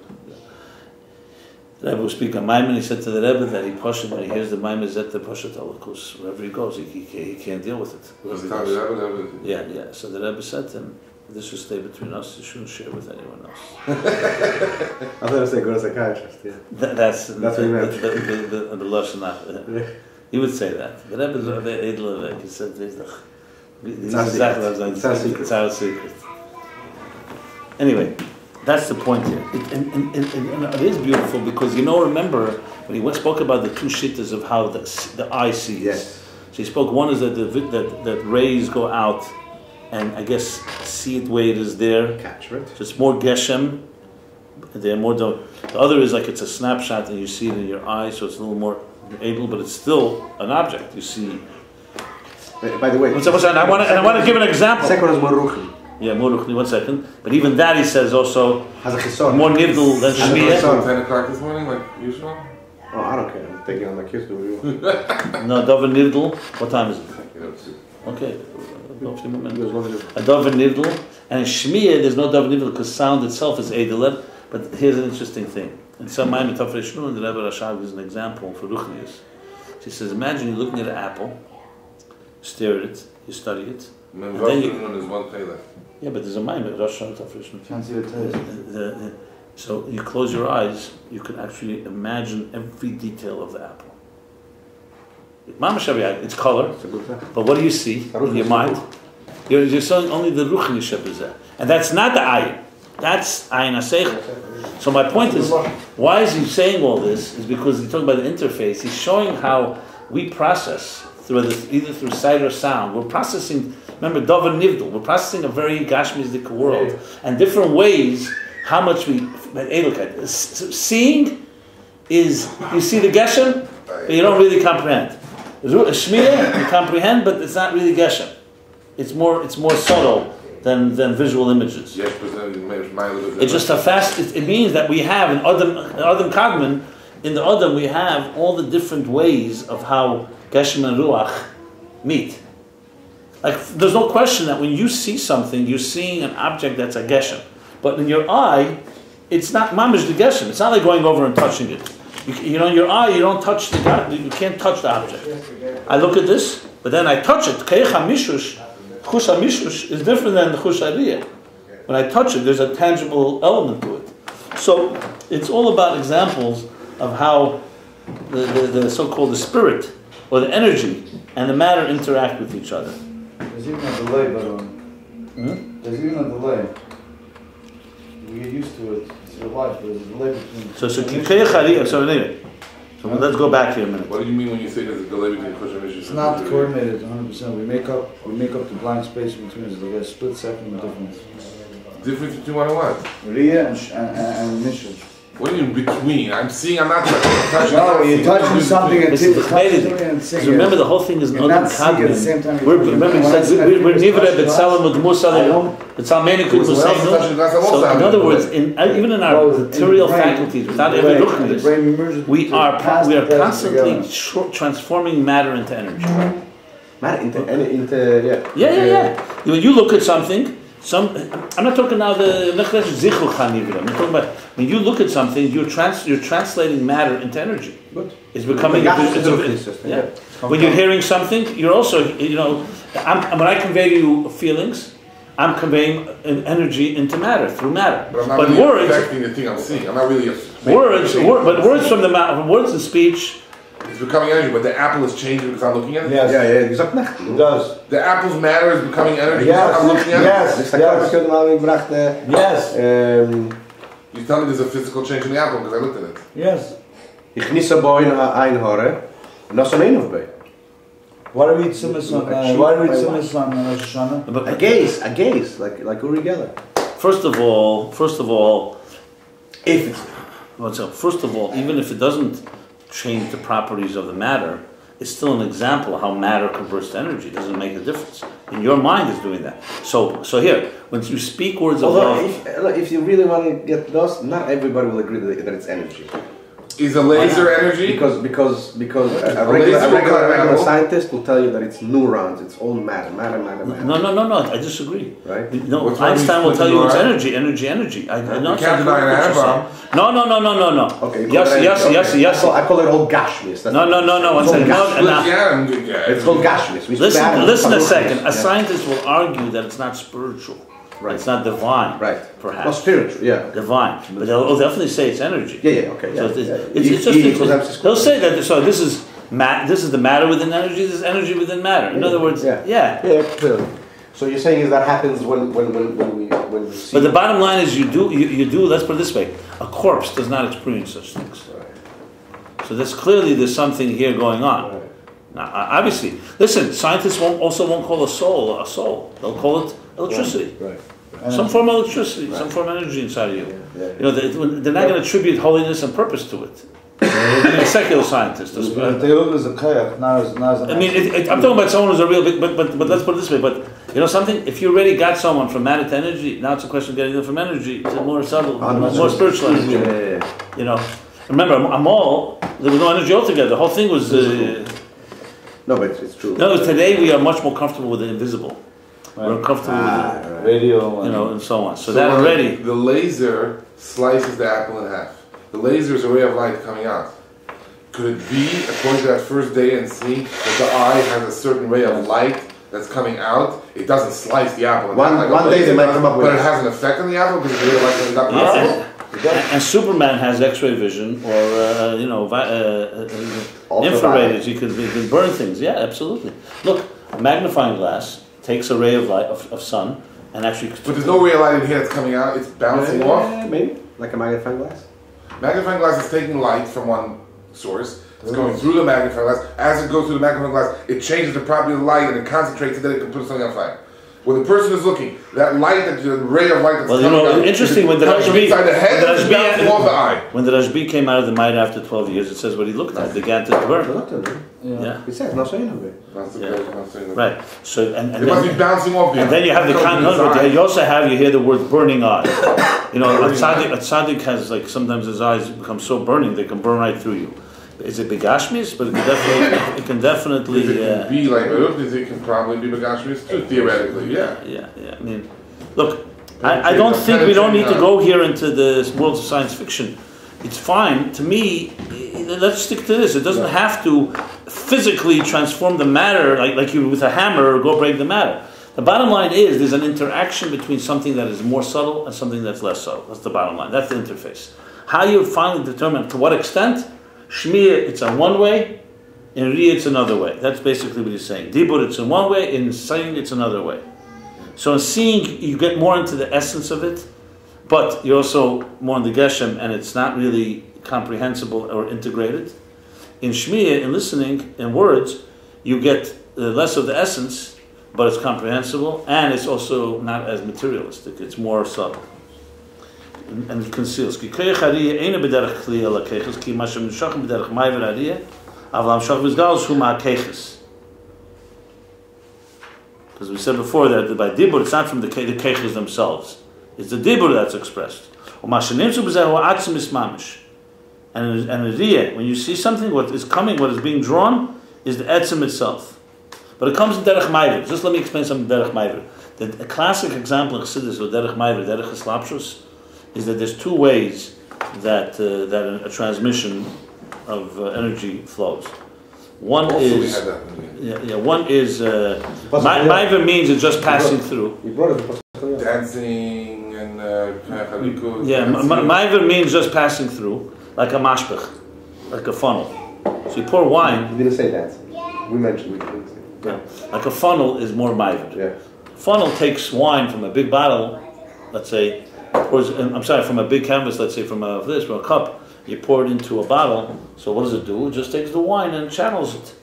The Rebbe was speaking Maimon. He said to the Rebbe that he pushed when he hears the Maimon Zet the Pushat because wherever he goes, he can't deal with it. Yeah. So the Rebbe said to him, "This should stay between us. You shouldn't share with anyone else." I thought I said go to a psychiatrist. Yeah. That's what he meant. The Lashon. He would say that. The Rebbe is a very edel. He said, "It's our secret." Anyway, that's the point here. It is beautiful because remember when he spoke about the two shittas of how the eye sees. Yes. So he spoke. One is that rays go out, and I guess see it way it is there. Capture it. So it's more geshem. They're more. The other is like it's a snapshot, and you see it in your eye, so it's a little more able, but it's still an object. You see. By the way, I want to give an example. Second is more ruchni. Yeah, more ruchni. 1 second. But even that he says also has a chisor. More nivdal than shmiyah. 10 o'clock this morning, like usual. Oh, I don't care. I'm taking on my kids. Do what you want. No, Dover Nivdal. What time is it? Okay. A Dover Nivdal. And in Shmiyah, there's no Dover Nivdal because sound itself is Edeler. But here's an interesting thing. In some Maimon Tafrei Shnun, the Rebbe Rashab gives an example for Ruchnius. She says, imagine you're looking at an apple, stare at it, you study it. And then there's one pay left. Yeah, but there's a Maimon Rashab Tafrei Shnun. Can't see the taste. So you close your eyes, you can actually imagine every detail of the apple. It's color, but what do you see in your mind? You're seeing only the Ruchni Shebizeh. And that's not the Ayin. That's Ayin HaSeichel. So my point is, why is he saying all this? Is because he's talking about the interface. He's showing how we process, either through sight or sound. We're processing, remember, Dover Nivdal, we're processing a very Gashmizdik world. And different ways, how much we, seeing is, you see the Geshem, but you don't really comprehend. Shmiyah, you comprehend, but it's not really Geshem. It's more subtle than visual images. It's just a fast. It means that we have in Adam Kadmon, in the Adam we have all the different ways of how Geshem and Ruach meet. Like there's no question that when you see something, you're seeing an object that's a Geshem, but in your eye, it's not mamish the Geshem. It's not like going over and touching it. In your eye, you don't touch you can't touch the object. I look at this, but then I touch it. Keicha mishush. Chush HaMishush is different than the Chush HaRiyah. When I touch it, there's a tangible element to it. So it's all about examples of how the so-called the spirit or the energy and the matter interact with each other. There's even a delay, but there's even a delay. We get used to it. It's your life. There's a delay between. So anyway. So let's go back here a minute. What do you mean when you say there's a delay between Chush HaMishush? It's not coordinated 100%. We make up the blank space between us. There's like a split second difference. Difference between what and what? Riyah and Mishush. What do you mean between? I'm seeing. I'm not touching. No, you're touching something and This is amazing. Because remember, the whole thing is an not seeing at the same time. Remember, he said we're nivra b'tzelem u'dmusah b'tzalmenu k'dmusaynu. So, in other words, even in our material faculties, without ever looking at this, we are constantly transforming matter into energy. Matter into Yeah. When you look at something. I'm not talking now I'm not talking about when you look at something, you're translating matter into energy. Good. It's becoming When you're hearing something, you're also when I convey to you feelings, I'm conveying an energy into matter through matter. But I'm not really words affecting the thing I'm seeing. I'm not really words from the mouth, words and speech. It's becoming energy, but the apple is changing because I'm looking at it? Yes. It does. The apple's matter is becoming energy Yes. because I'm looking at it? Yes. You tell me there's a physical change in the apple because I looked at it. Yes. Why do we eat sumas on Rosh Hashanah? A gaze, like Uri Geller. First of all, even if it doesn't change the properties of the matter, it's still an example of how matter converts to energy. It doesn't make a difference. In your mind is doing that. So here, when you speak words of love... If you really want to get lost, not everybody will agree that it's energy. Is a laser energy? Because a regular scientist will tell you that it's neurons, it's all matter. No, I disagree. Right? No, Einstein will tell you it's energy. I can't deny an atom. No. Okay. Yes. I call it all gashmis. No. One second. It's called gashmis. Listen a second. A scientist will argue that it's not spiritual. Right. It's not divine. Right. Perhaps. Well, spiritual, yeah. Divine. But they'll definitely say it's energy. Yeah, okay. So they'll say that, so this is the matter within energy, this is energy within matter. In other words, Yeah, clearly. So you're saying is that happens when we see... But the bottom line is you do, let's put it this way, a corpse does not experience such things. Right. So there's something here going on. Right. Now, obviously, listen, scientists won't call a soul. They'll call it electricity. Right. Some form of electricity, some form of energy inside of you. They're not going to attribute holiness and purpose to it. I mean, a secular scientist. I'm talking about someone who's a real big, but let's put it this way, but you know something, if you already got someone from matter to energy, now it's a question of getting them from energy to more subtle, more spiritual energy. You know, remember, Amal, there was no energy altogether. The whole thing was... no, but it's true. No, today we are much more comfortable with the invisible. Right. We're comfortable with radio, and so on. So that already... The laser slices the apple in half. The laser is a ray of light coming out. Could it be, according to that first day and see, that the eye has a certain ray of light that's coming out? It doesn't slice the apple. One day they might come up with it. But it has an effect on the apple because the ray of light comes out. And Superman has X-ray vision, or infrared. You can burn things. Yeah, absolutely. Look, a magnifying glass takes a ray of light of sun and actually. But there's no ray of light in here that's coming out. It's bouncing off. Maybe like a magnifying glass. Magnifying glass is taking light from one source. It's going through the magnifying glass. As it goes through the magnifying glass, it changes the property of the light and it concentrates it, then it can put something on fire. When the person is looking, that light, the ray of light that's coming out, interesting when the inside the head, it's bouncing off the eye. When the Rabbi came out of the mine after 12 years, it says what he looked at. It began to burn. It says, not saying Right. So and it must be bouncing off the eye. And then you have the content. You also you hear the word burning eye. You know, a tzaddik has like sometimes his eyes become so burning they can burn right through you. Is it begashmis? But it can definitely. It can be like it can probably be begashmis too, theoretically. Yeah. I mean, look, I don't think we don't need to go here into the world of science fiction. It's fine to me. Let's stick to this. It doesn't have to physically transform the matter like you with a hammer or go break the matter. The bottom line is there's an interaction between something that is more subtle and something that's less subtle. That's the bottom line. That's the interface. How you finally determine to what extent. Shmiya, it's in one way. In Ri, it's another way. That's basically what he's saying. Dibur, it's in one way. In saying, it's another way. So in seeing, you get more into the essence of it, but you're also more in the Geshem, and it's not really comprehensible or integrated. In Shmiya, in listening, in words, you get less of the essence, but it's comprehensible, and it's also not as materialistic. It's more subtle. and it conceals. Ki koyach hariyah eina b'derech kli ala keiches, ki mashem nishachim b'derech maiver hariyah, aval hamshach v'zgal shu ma keiches. Because we said before that by dibur, it's not from the keiches themselves. It's the dibur that's expressed. And a riyah, when you see something, what is coming, what is being drawn, is the etzim itself. But it comes in derech maiver. Just let me explain something derech maiver. A classic example of chassidus or derech maiver, derech eslapshus, is that there's two ways that a transmission of energy flows. One Also is maiver means it's just passing through. Dancing and maiver means just passing through, like a mashpech, like a funnel. So you pour wine. You didn't say dancing. We mentioned it. Yeah. Like a funnel is more maiver. Yeah. Funnel takes wine from a big bottle, let's say, from a big canvas, let's say from a cup, you pour it into a bottle. So what does it do? It just takes the wine and channels it.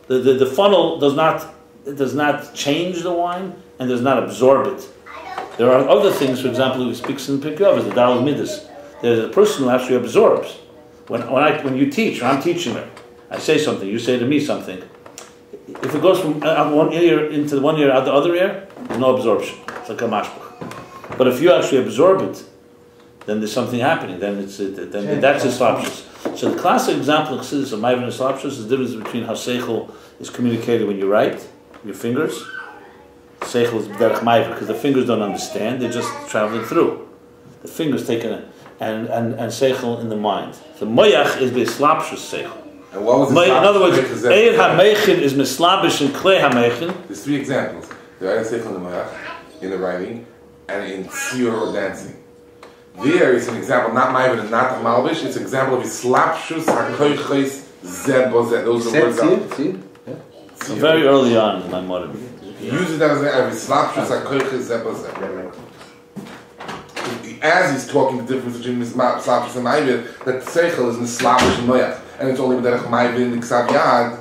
The funnel does not change the wine and does not absorb it. There are other things, for example, who speaks in Pirkei Avos, the Daled Midas. There's a person who actually absorbs. When you teach, when I'm teaching her, I say something, you say to me something. If it goes from one ear into one ear out the other ear, there's no absorption. It's like a mashpach. But if you actually absorb it, then there's something happening. Then that's eslapshus. So the classic example of chassidus of maiver and eslapshus is the difference between how seichel is communicated when you write, your fingers. Seichel is derech maiver because the fingers don't understand; they're just traveling through. The fingers taking it, and seichel in the mind. The moyach is the eslapshus seichel. And what was the in other words, Eir HaMeichin is mislabish and Klei HaMeichin. There's three examples. The Eir HaSeichel in the Moyach, in the writing, and in Tziyur or dancing. There is an example, not Maivan and not Malbish, it's an example of Islapshus HaKoiches Zeb Bozeh. Those are words out. Very early on in my modern. He uses that as an Islapshus HaKoiches Zeb Bozeh. As he's talking the difference between Islapshus and Maivan, that Seichel is Mislabish and Moyach. And it's only B'derech Maivan in the Ksav Yad.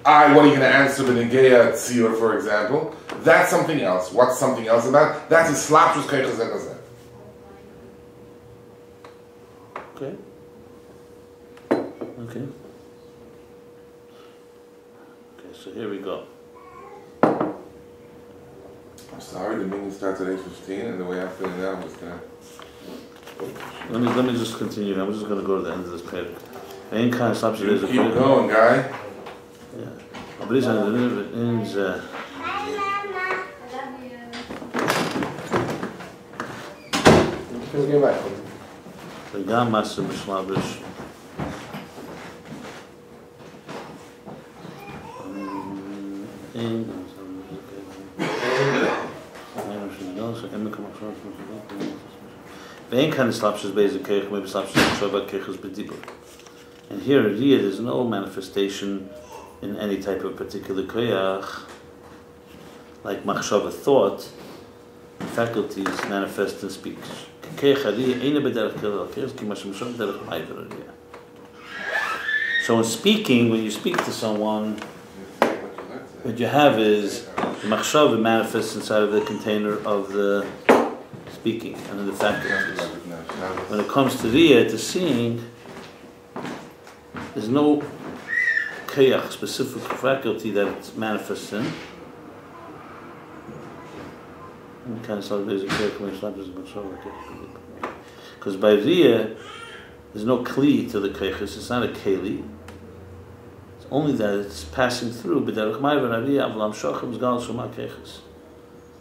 What are you going to answer B'negeya Tziyur, for example? That's something else. What's something else about? That's Islapshus HaKoiches Zeb Bozeh. Okay. So here we go. I'm sorry, the meeting starts at 8:15, and the way I'm feeling now is that. Let me just continue. I'm just going to go to the end of this page. Ayin kind of stops. Keep going, guy. Yeah. But these are the ends. וגם מעשה משלבש. ואין כאן slapshus basic keich, maybe slapshus machshava keich is bedibur. And here, there's no manifestation in any type of particular koyach, like machshava thought. Faculties manifest in speech. So in speaking, when you speak to someone, what you have is the machshava manifests inside of the container of the speaking and in the faculties. When it comes to riyah, to seeing, there's no koyach, specific faculty that it manifests in. Because by riyah, there's no kli to the keiches. It's not a keli. It's only that it's passing through.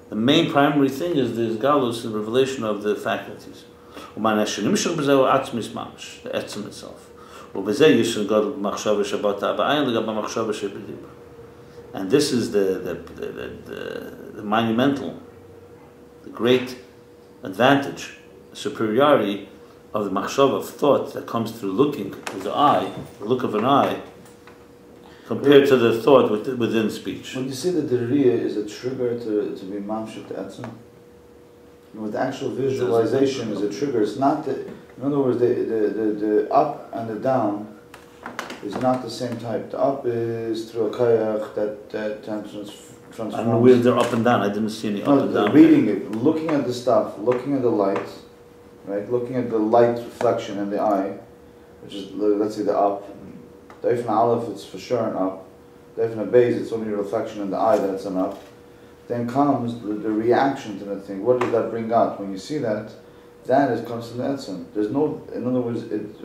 The main primary thing is the galus, the revelation of the faculties. The etzem itself. And this is the monumental, the great advantage, superiority of the machshava of thought that comes through looking with the eye, the look of an eye, compared to the thought within speech. When you say that the riyah is a trigger to be mamshik to etzem, with the actual visualization is a trigger. It's not the, in other words, the up and the down is not the same type. The up is through a kayach that transforms. I don't know where they're up and down. I didn't see any up and down. Reading it, looking at the stuff, looking at the light, right? Looking at the light reflection in the eye, which is, let's say, the up. Daif and Aleph, it's for sure an up. Daif and Beis, it's only a reflection in the eye that it's an up. Then comes the reaction to that thing. What does that bring out? When you see that, comes from the etzem. There's no, in other words, it's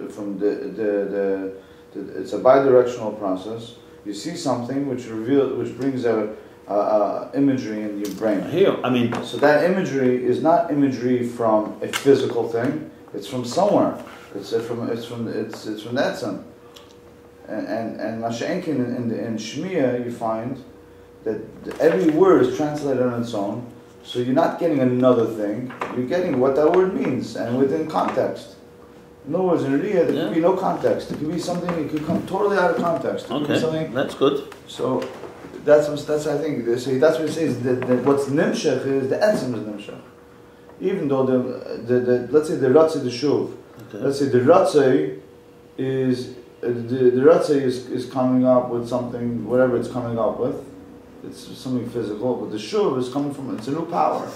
a bidirectional process. You see something which brings out imagery in your brain. Here, I mean, so that imagery is not imagery from a physical thing. It's from somewhere. It's from the etzem. And Masha'enkin in Shmiya, you find that every word is translated on its own, so you're not getting another thing, you're getting what that word means, and within context. In other words, in Riyah, there could be no context. It could be something, it could come totally out of context. It could be something, that's good. So, that's I think, that's what it says, that what's Nimshach is, the Etzem is Nimshach. Even though let's say the Ratzei, the Shuv, let's say the Ratzei is, the Ratzei is coming up with something, whatever it's coming up with. It's something physical, but the Shuv is coming from, it's a new power.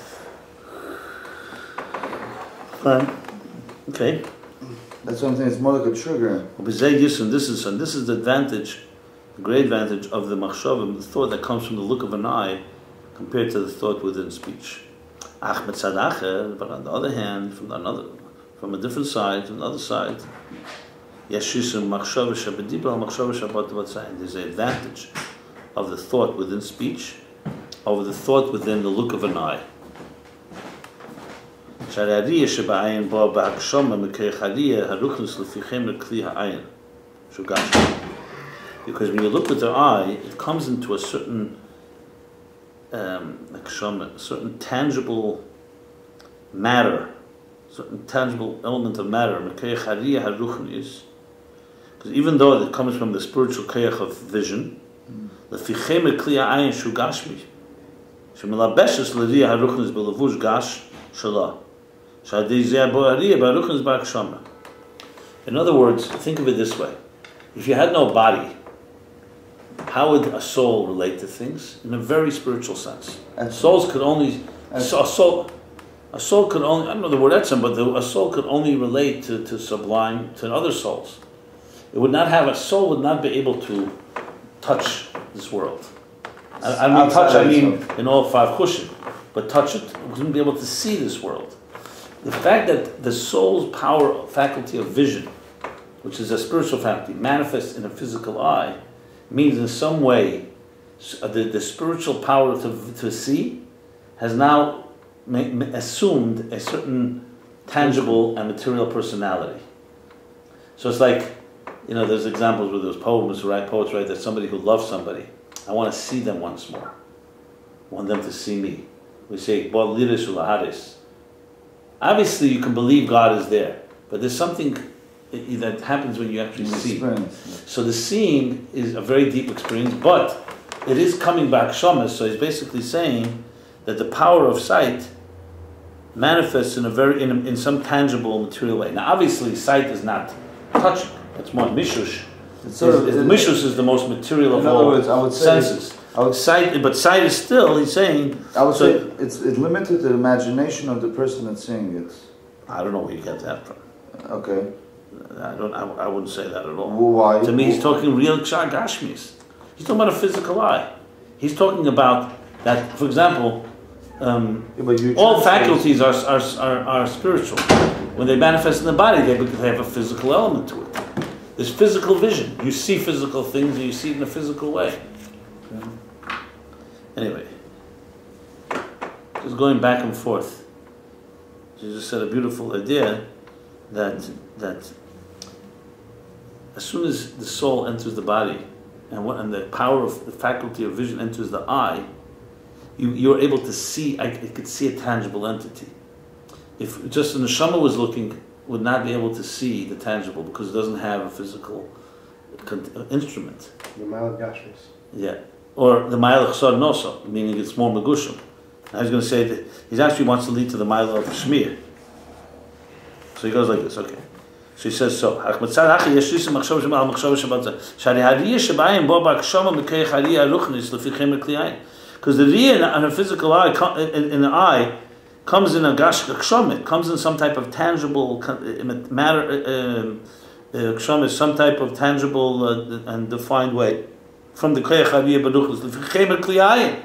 Fine. Okay. That's what I'm saying, it's more like a trigger. This is the advantage, the great advantage of the machshavim, the thought that comes from the look of an eye, compared to the thought within speech. But on the other hand, from a different side, from the other side, there's an advantage of the thought within speech over the thought within the look of an eye. Because when you look with the eye, it comes into a certain certain tangible matter, certain tangible element of matter. Because even though it comes from the spiritual kayach of vision, לפי כלי העין שהוא גשמי, שמלבשת לראייה הרוחנית בלבוש גש שלה, שעדי זה הראייה ברוחנית בהגשמה. In other words, think of it this way. If you had no body, how would a soul relate to things? In a very spiritual sense. Souls could only, a soul could only, I don't know the word etzem, but a soul could only relate to sublime, to other souls. It would not have, a soul would not be able to touch this world. I mean touch, I mean in all five chushim, but touch it, wouldn't be able to see this world. The fact that the soul's power, faculty of vision, which is a spiritual faculty, manifests in a physical eye, means in some way the spiritual power to see has now assumed a certain tangible and material personality. So it's like, there's examples where there's poets write that somebody who loves somebody, I want to see them once more. I want them to see me. We say, obviously you can believe God is there, but there's something that happens when you actually see. So the seeing is a very deep experience, but it is coming back shamas, so he's basically saying that the power of sight manifests in some tangible material way. Now obviously sight is not touching. It's more mishush. Mishush is the most material of all senses. But sight is still, he's saying... I would say it's limited to the imagination of the person that's seeing it. I don't know where you get that from. Okay. I wouldn't say that at all. Well, why? To me, he's talking real kshar gashmis. He's talking about a physical eye. He's talking about that, for example, all faculties are spiritual. When they manifest in the body, they have a physical element to it. There's physical vision. You see physical things and you see it in a physical way. Anyway, just going back and forth. Jesus said a beautiful idea that as soon as the soul enters the body and the power of the faculty of vision enters the eye, you're able to see. I could see a tangible entity. If just the neshama was looking, would not be able to see the tangible because it doesn't have a physical instrument. The Ma'al Gashmis. Yeah. Or the Ma'al Chsar Nosa, meaning it's more Megushim. I was going to say that he actually wants to lead to the Ma'al of Shmir. So he goes like this, okay. So he says so. Because the riyah on a physical eye, in the eye, comes in a gashomit, comes in some type of tangible matter. Kshom is some type of tangible and defined way from the koyach haviyah baruchos l'chemer kliyayin,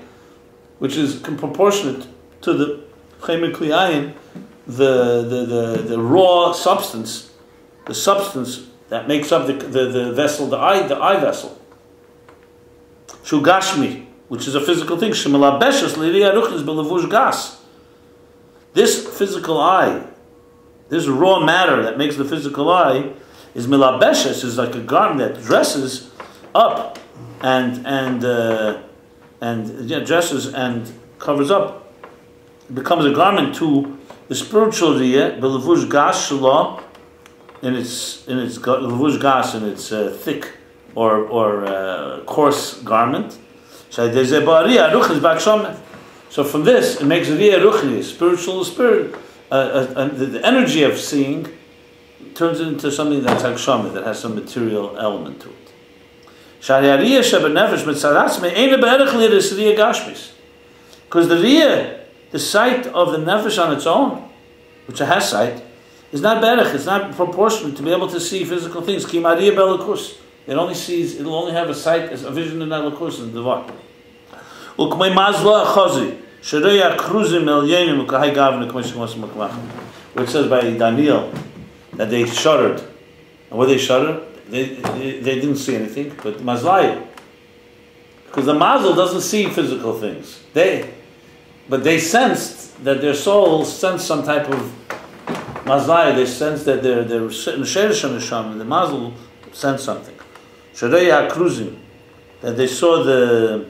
which is proportionate to the chemer kliyayin, the raw substance, the substance that makes up the vessel, the eye vessel. Shugashmi, which is a physical thing. Shemalabeshes l'iriyah ruchnis b'levush gas. This physical eye, this raw matter that makes the physical eye, is milabeshes, is like a garment that dresses up and dresses and covers up. It becomes a garment to the spiritual riyah, b'levush gas shalom, in its levush gas, in its thick or coarse garment. So from this, it makes a riyah ruchni, spiritual spirit, the energy of seeing turns it into something that's hagshama, that has some material element to it. Because the riyah, the sight of the nefesh on its own, which it has sight, is not berech, it's not proportionate to be able to see physical things. It will only have a sight, a vision in Elokus and Devar. Where it says by Daniel that they shuddered. And when they shuddered, they didn't see anything, but Mazlai. Because the Mazel doesn't see physical things. But they sensed that their soul sensed some type of Mazlai. They sensed that they're sitting Sheresh on the Sham, and the Mazel sensed something. Shadei HaKruzim, that they saw the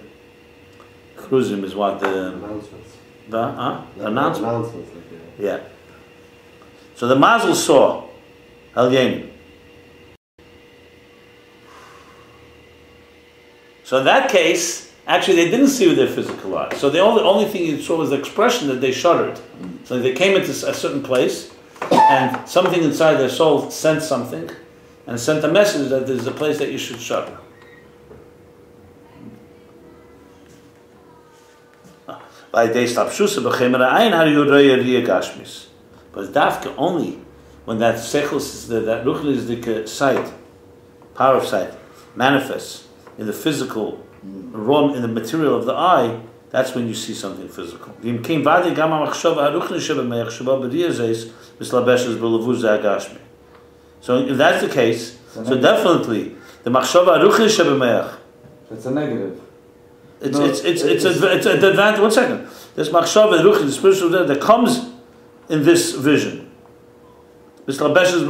Kruzim is what the announcements. The announcement. Announcements, Yeah. So the Mazel saw Al-Yanim. So in that case, actually they didn't see with their physical eye. So the only thing you saw was the expression that they shuddered. So they came into a certain place, and something inside their soul sent something, and sent a message that there's a place that you should shudder. But it's dafka only when that sechus, that ruchlis sight, power of sight, manifests in the physical, raw, in the material of the eye. That's when you see something physical. So if that's the case, so definitely the machshava ruchlis shebemeach. It's a negative. It's an advantage. 1 second. This machshava ruchlis, the spiritual that comes in this vision. So also the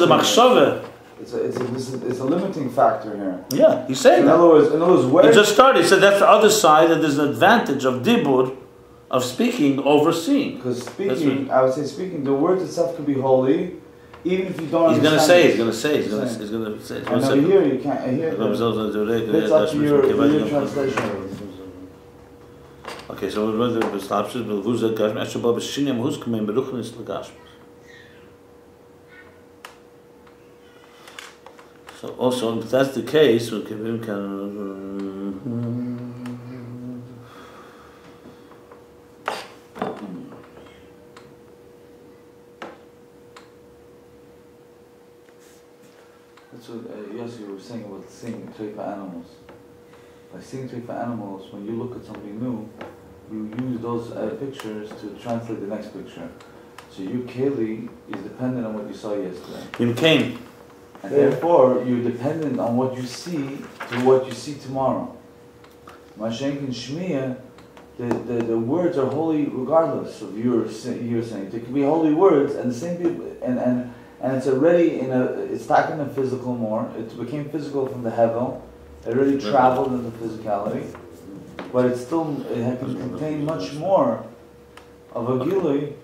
machshava. It's a limiting factor here. Yeah, he's saying that. In other words, where he just started. He said that's the other side, that there's an advantage of dibur, of speaking over seeing. Because speaking, I would say speaking, the word itself could be holy, even if you don't understand. He's going to say. And over here you can't. Here, it's up to your translation. Okay, so we're going to stop. So also, if that's the case, we can. That's what Yossi was saying about seeing treifa animals. By seeing treifa animals, when you look at something new, you use those pictures to translate the next picture. So you, Keli, is dependent on what you saw yesterday. In Cain. And therefore, you're dependent on what you see to what you see tomorrow. Mashenk and Shmiya, the words are holy regardless of you're saying. They can be holy words, and the same people, and it's already it's back in the physical more. It became physical from the hevel. It already traveled into physicality, but it can contain much more of a gilui,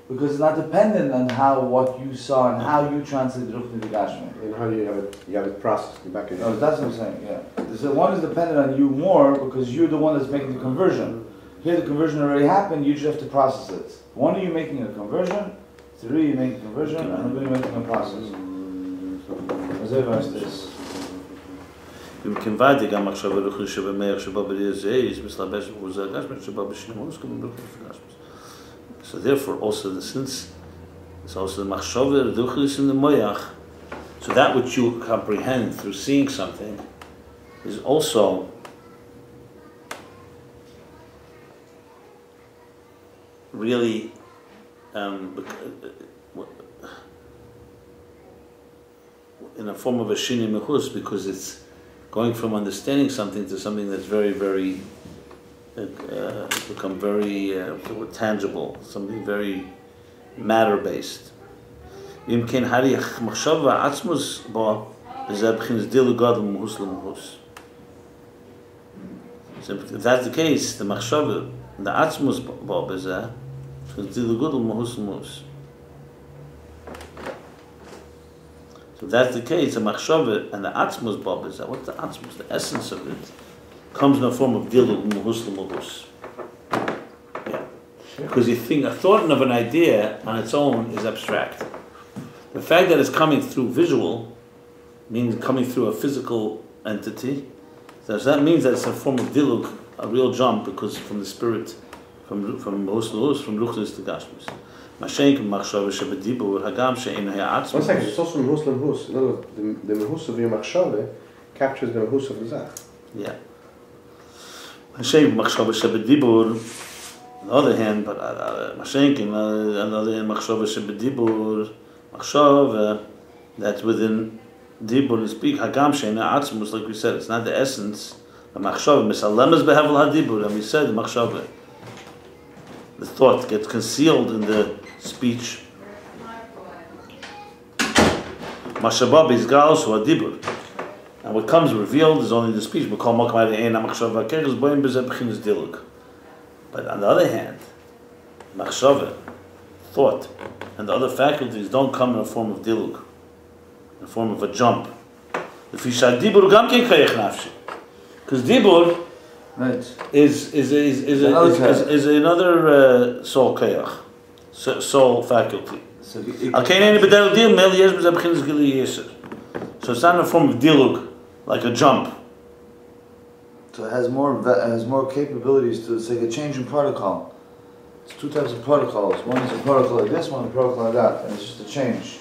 because it's not dependent on what you saw and how you translate Ruchni to Gashmi. And how you have it processed back in. No, that's what I'm saying. Yeah, so one is dependent on you more because you're the one that's making the conversion. Here, the conversion already happened. You just have to process it. One of you making a conversion, three you making a conversion, and one of you making a process. ימכן ואדי גם מחשבה רוחנית שבמח שבא בריאה זהיס, מסלבש ובוזר גשמי, שבא בשנימוס, כמו ברוך גשמי. So therefore, also since it's also the machshava, the duchlis in the moyach, so that which you comprehend through seeing something is also really in a form of a shini mechus, because it's going from understanding something to something that's very, very become very tangible, something very matter-based. So if that's the case, the machshava, the atzmus ba bezeh, is dilugud mahus mus. So if that's the case, the machshava and the atzmus ba bezeh. What's the atzmus? The essence of it comes in the form of dilug mahus mahus. Yeah, because you think a thought of an idea on its own is abstract. The fact that it's coming through visual means coming through a physical entity. So that means that it's a form of dilug, a real jump, because from the spirit, from mahus lahus, from ruchnis to gashmis. Mashenk machshava shebedibur hagam she'ein ha'atzmus. 1 second, it's also from mahus lahus. In other words, the mahus of your machshava captures the mahus of the zach. Yeah. Mashenk machshava shebedibur. On the other hand, but mashenk on the other hand, machshava shebedibur, machshava that's within dibur is speak hagam she'ein ha'atzmus, like we said, it's not the essence. The machshava misalemes behevel hadibur, and we said the machshava, the thought gets concealed in the speech. Mashaba bizgalos hu hadibur, and what comes revealed is only the speech. But on the other hand, machshava, thought, and the other faculties don't come in a form of dilug, in the form of a jump. Because dibur is another soul kayach, soul faculty. So it's not in a form of dilug, like a jump. So it has more capabilities to, it's like a change in protocol. It's two types of protocols. One is a protocol like this, one is a protocol like that, and it's just a change.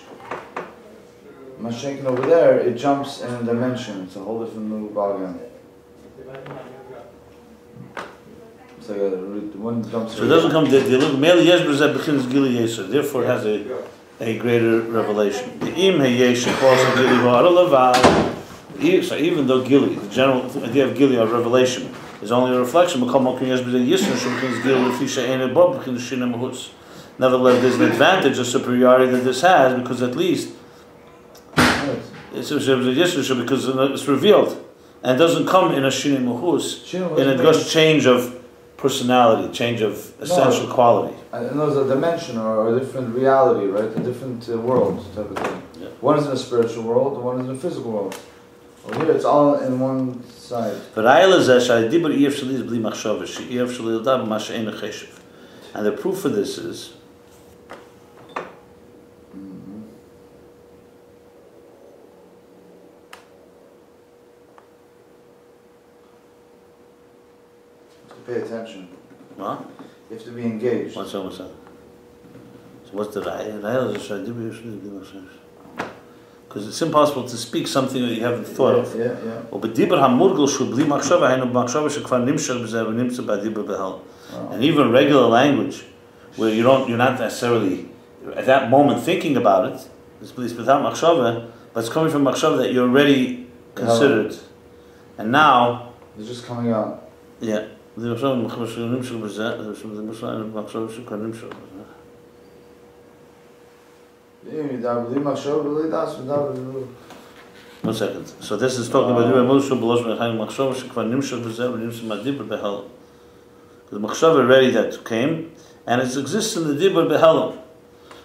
Mashenkin over there, it jumps in a dimension. It's a whole different new ballgame. It's like one jumps. So it doesn't come to dilug. Therefore, it has a greater revelation. So even though gili, the general idea of gili, of revelation, is only a reflection, nevertheless, there's an advantage, a superiority that this has, because at least it's because it's revealed, and it doesn't come in a shini mahus, in a just change of personality, change of essential quality. And there's a dimension or a different reality, right? A different world type of thing. Yeah. One is in a spiritual world, one is in a physical world. Well, here it's all in one side. And the proof for this is pay attention. Huh? You have to be engaged. What's that? So what's the raya? Because it's impossible to speak something that you haven't thought of. And even regular language, where you're not necessarily at that moment thinking about it, it's without machshava, but it's coming from machshava that you already considered, and now it's just coming out. Yeah. One second. So this is talking about the machshava already that came, and it exists in the dibur behelam.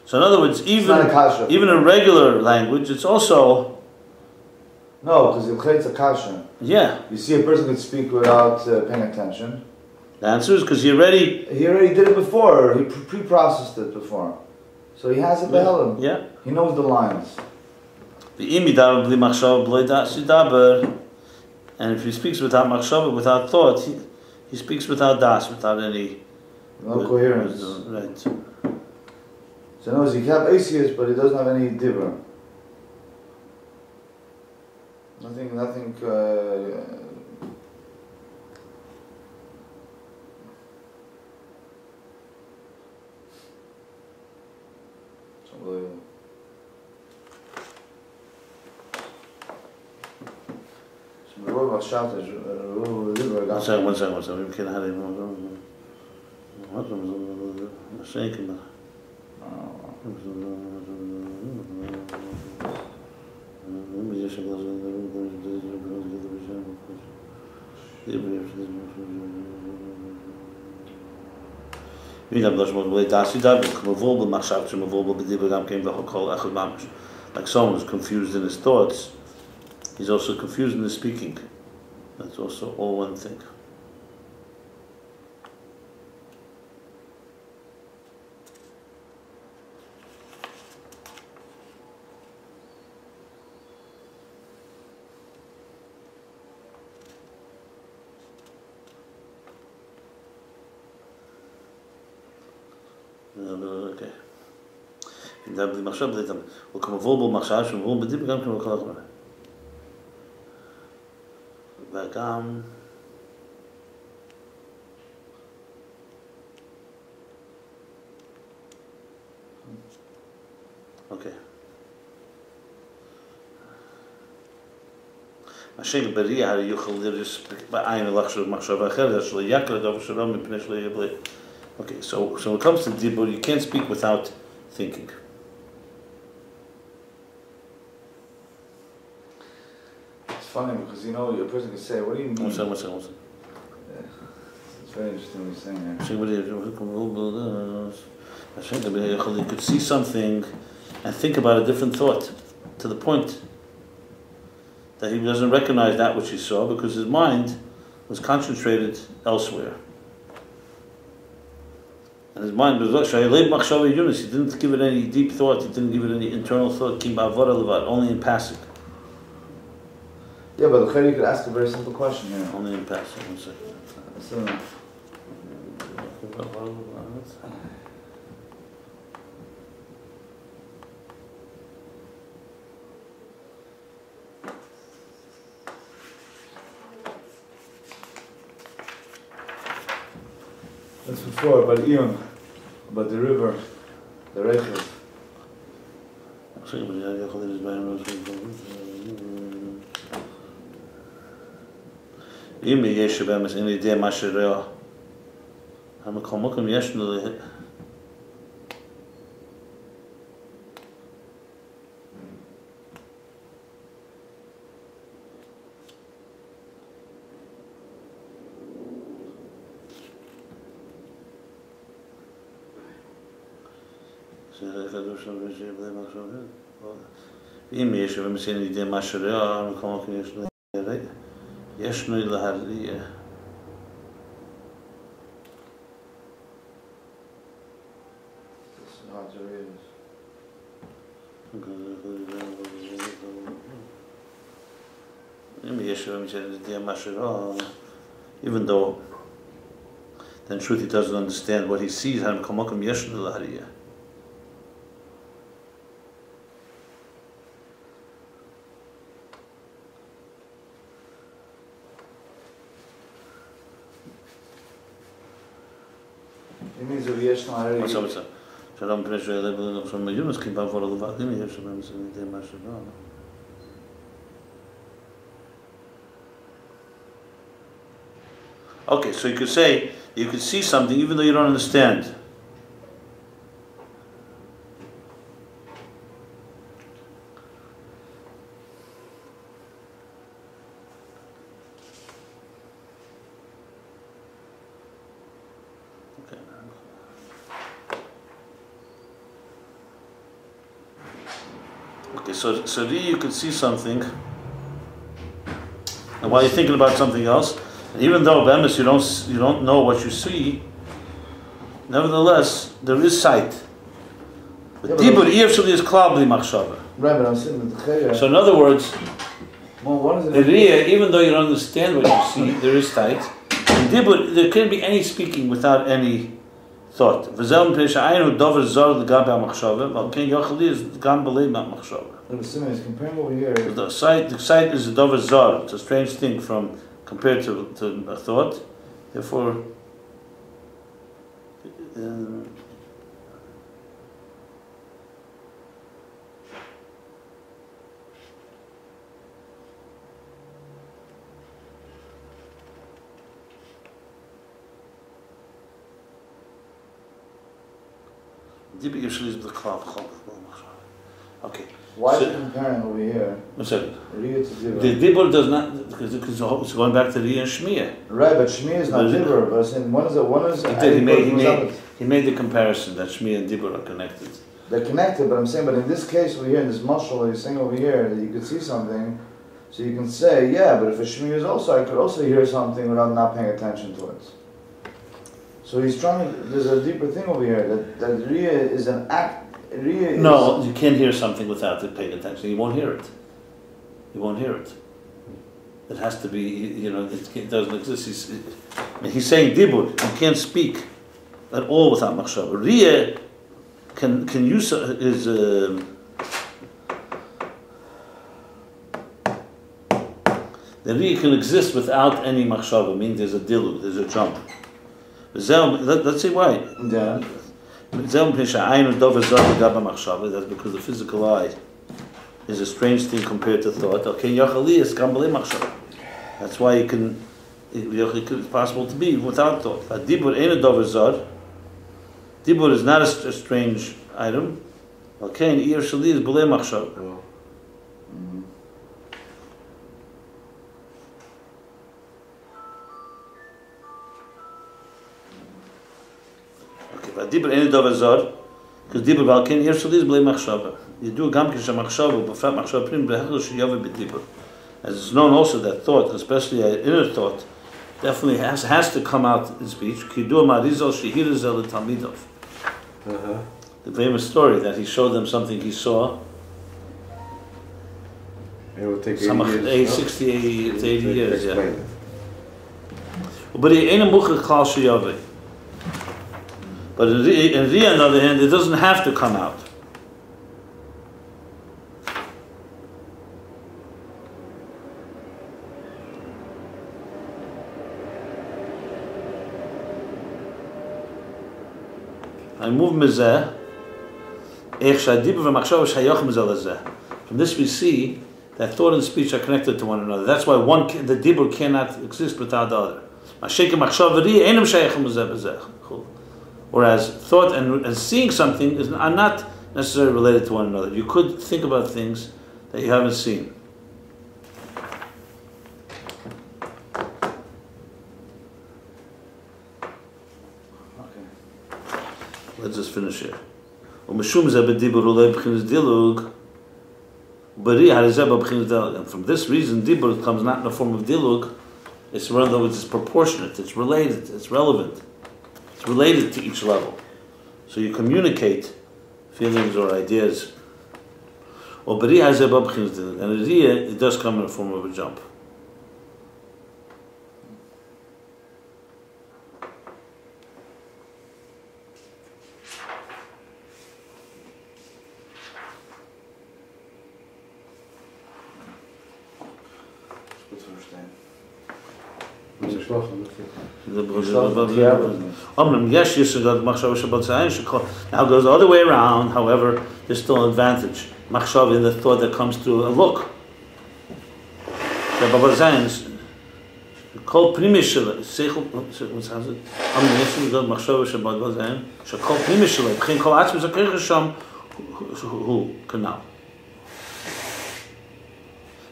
So in other words, even a regular language, it's also no, because it creates a kasha. Yeah. You see, a person can speak without paying attention. The answer is because he already did it before. He pre-processed it before, so he has it behind him. Yeah. He knows the lines. And if he speaks without machshava, without thought, he speaks without das, without any... No coherence. Right. So in other words, he can have ACS, but he doesn't have any dibra. Nothing, One second. We can have him. Like someone who's confused in his thoughts, he's also confused in his speaking. That's also all one thing. Okay. ده بالمخشب ده تمام وكمفول بالمخشب شمفول بدي بقام كم كل مرة بقام أوكي عشان بريء على يخلي بعين الأخشب مخشب آخر يشلي يأكل ده وشلون من بنشلي يبلي. Okay, so when it comes to dibur, you can't speak without thinking. It's funny because a person can say, "What do you mean?" One second. It's very interesting what you're saying there. You could see something and think about a different thought to the point that he doesn't recognize that which he saw because his mind was concentrated elsewhere. And his mind was he didn't give it any deep thought, he didn't give it any internal thought, only in passing. Yeah, but you could ask a very simple question here. Only in passing, one second. That's before, but Ion, about the river, the Rechev. אם יש שבהם אין idea מה שראה המקום יש לנו אם יש שבהם אין idea מה שראה המקום יש לנו ישנו להרלייה. Even though then truth he doesn't understand what he sees, yeshnu lahariya. It means that Yeshnu already... What's up? Shalom Pnei Level from Yunus came back for the Vadim, Yeshua and the Mashadana. Okay, so you could say, you could see something even though you don't understand. Okay, so you could see something, and while you're thinking about something else, and even though bemis you don't know what you see, nevertheless there is sight. But dibur actually is klal b'li machshava. Right, but I'm sitting with the chayah. So in other words, Well, what is it? The Riyah, even though you don't understand what you see, there is tight. In Dibur, there can't be any speaking without any thought. I'm assuming he's comparing over here. The sight is a dover zar. It's a strange thing from compared to a thought. Therefore, okay. Why is it comparing over here? One second. Riyah to Dibur. The Dibur does not, because it's going back to Riyah and Shmiyah. Right, but Shmiyah is not Dibur. But I'm saying one is He made the comparison that Shmiyah and Dibur are connected. They're connected, but I'm saying, but in this case over here, in this mashal, he's saying over here that you could see something, so you can say, yeah, but if a Shmiyah is also, I could also hear something without not paying attention to it. So he's trying to, there's a deeper thing over here, that Riyah is an act. No, you can't hear something without it paying attention. You won't hear it. You won't hear it. It has to be, it doesn't exist. He's saying Dibur, you can't speak at all without machshava. Riyah can use is the Riyah can exist without any machshava. Meaning there's a dilug, there's a jump. Let's see why. Yeah. That's because the physical eye is a strange thing compared to thought. That's why it's possible to be without thought. Dibur is not a strange item. Dibur ain't dover zar, because Dibur balken here shaliz blei machshava. You do gam kisha machshava, but fat machshava prim behechel sheyave b'dibur. As it's known also that thought, especially an inner thought, definitely has to come out in speech. Kidu marizal shehirazel talmidov. The famous story that he showed them something he saw. It will take 60 to 80 years, yeah. But he ain't a muchach klal sheyave. But in Riyah, on the other hand, it doesn't have to come out. I move mezeh. From this we see that thought and speech are connected to one another. That's why the dibur cannot exist without the other. Whereas thought and seeing something are not necessarily related to one another. You could think about things that you haven't seen. Okay. Let's just finish here. And from this reason, dibur comes not in the form of dilug. It's rather it's proportionate. It's related. It's relevant. It's related to each level. So you communicate feelings or ideas. And it does come in the form of a jump. Now goes the other way around. However, there's still an advantage. Machshav in the thought that comes through a look. Kol primish seichel. What's it? Machshav shabbat bazayin. Shekol primish b'chein kol atzmus hakirch sham hu kanal.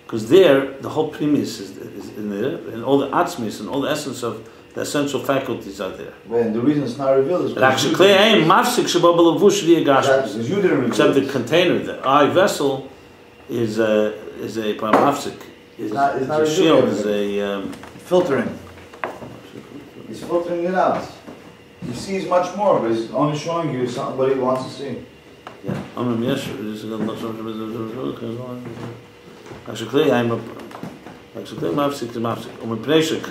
Because there, the whole premise is in there, and all the atzmis and all the essence of the essential faculties are there. And the reason it's not revealed is because except the container, the eye vessel is a mafsik. It's not revealed. Is a filtering. He's filtering it out. He sees much more, but he's only showing you something what he wants to see. Yeah. Actually, mafsik is mafsik. Pneshik.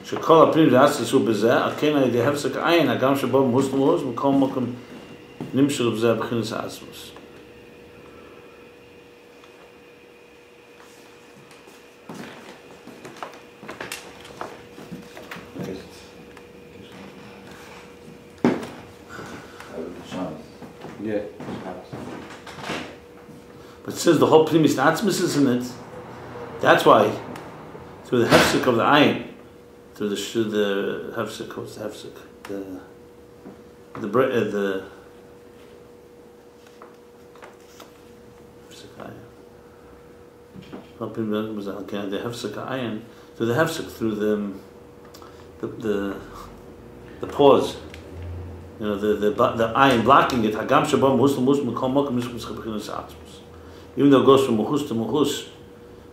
Shekol aprim de'atzis hu b'zeh. Aken al yedei hefsek ayin. Hagam shebo muhus l'muhus. M'kol mokum nimshel b'zeh b'chinas ha'atzmus. Yeah. But it says the whole primis atzmus is in it. That's why, through the hefsek of the ayin, through the hefsek, what's the hefsek? The hefsek ayin. The hefsek ayin, through the hefsek, through the pause. You know, the ayin blocking it. Hagam shabam muslim muslim kol mokum mishkum b'chinas atzmus. Even though it goes from muhus to muhus,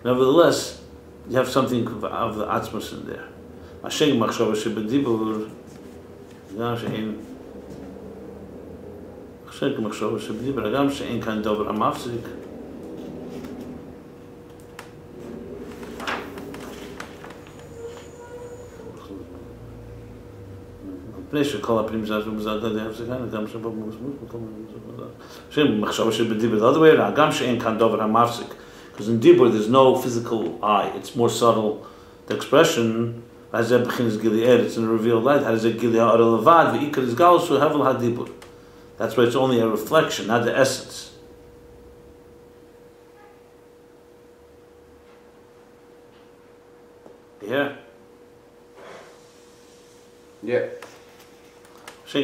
nevertheless, you have something of the atzmus in there. Masheng machshava shebedibur, hagam she'ein masheng machshava shebedibur, hagam she'ein kan dover hamafzik. Pneshik kol aprim zazum zada de hefsek ayin. Hagam shebo muhus Shem machshava shebedibur. The other way around. Hagam she'ein kan dover hamafzik. Because in dibur there's no physical eye; it's more subtle. The expression it's in a revealed light. That's why it's only a reflection, not the essence. Yeah. Yeah. So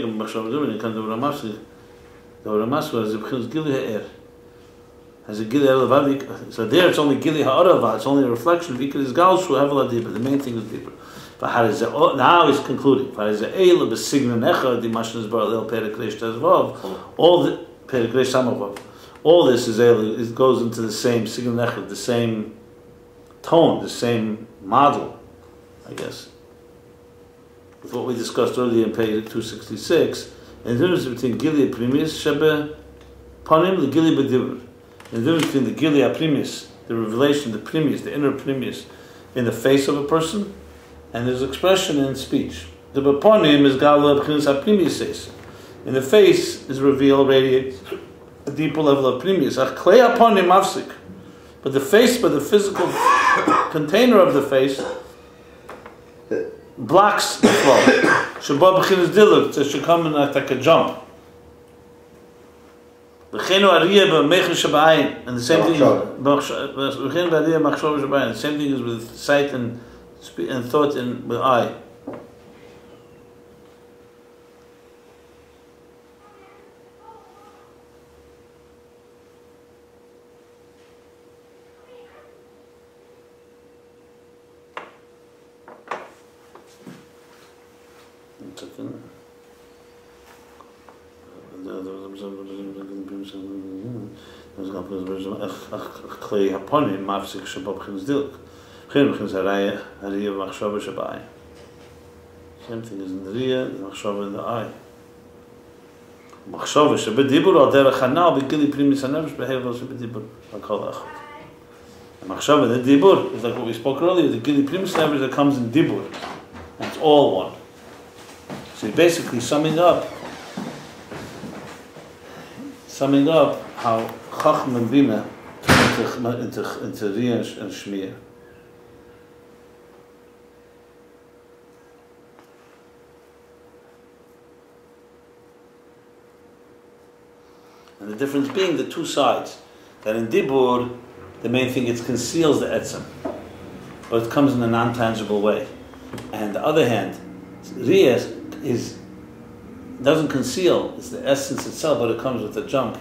there it's only Gili Ha'arava, it's only a reflection of Ikar is Galshu Hevel HaDibur. The main thing is Dibur. Now he's concluding. All this is it goes into the same Sign Nechad, the same tone, the same model, I guess. With what we discussed earlier in page 266, and the difference between Gili Primis Shebe Panim the Gili B'Dibur. The difference between the Gilia Primis, the revelation, the Primis, the inner Primis, in the face of a person, and his expression in speech. The Baponim is Gala B'Chinas HaPrimis. In the face is revealed, radiates a deeper level of Primis. Klei Aponim Mafsik. But the face, but the physical container of the face, blocks the flow. Shabbat B'Chinas Diluk, it should come in like a jump. And the same thing the same thing is with sight and thought and with eye. Klei Haponim Mafsik Shabbat B'Chinas Diluk. B'Chinas Haraya Machshava Shabai. Same thing as in the Riyah, the Machshava in the eye. Machshava Shabedibur al Derech Hanal B'Gili Primis HaNefesh B'Hevel Shabedibur Hakol Echad. The Machshava, the Dibur, is like what we spoke earlier. The Gili Primis HaNefesh that comes in Dibur, and it's all one. So you're basically summing up how Chacham and Bina into Riyah and Shmiya. And the difference being the two sides. That in Dibur, the main thing, it conceals the etzem, but it comes in a non-tangible way. And on the other hand, Riyah doesn't conceal, it's the essence itself, but it comes with the junk.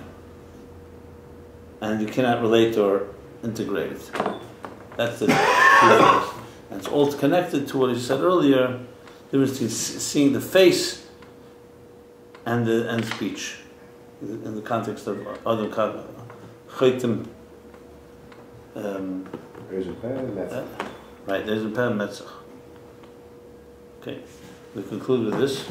And you cannot relate or integrate it. That's the difference. And it's all connected to what he said earlier, the difference between seeing the face and speech, in the context of other chaytim. Right, there's a pen metzach. Okay, we conclude with this.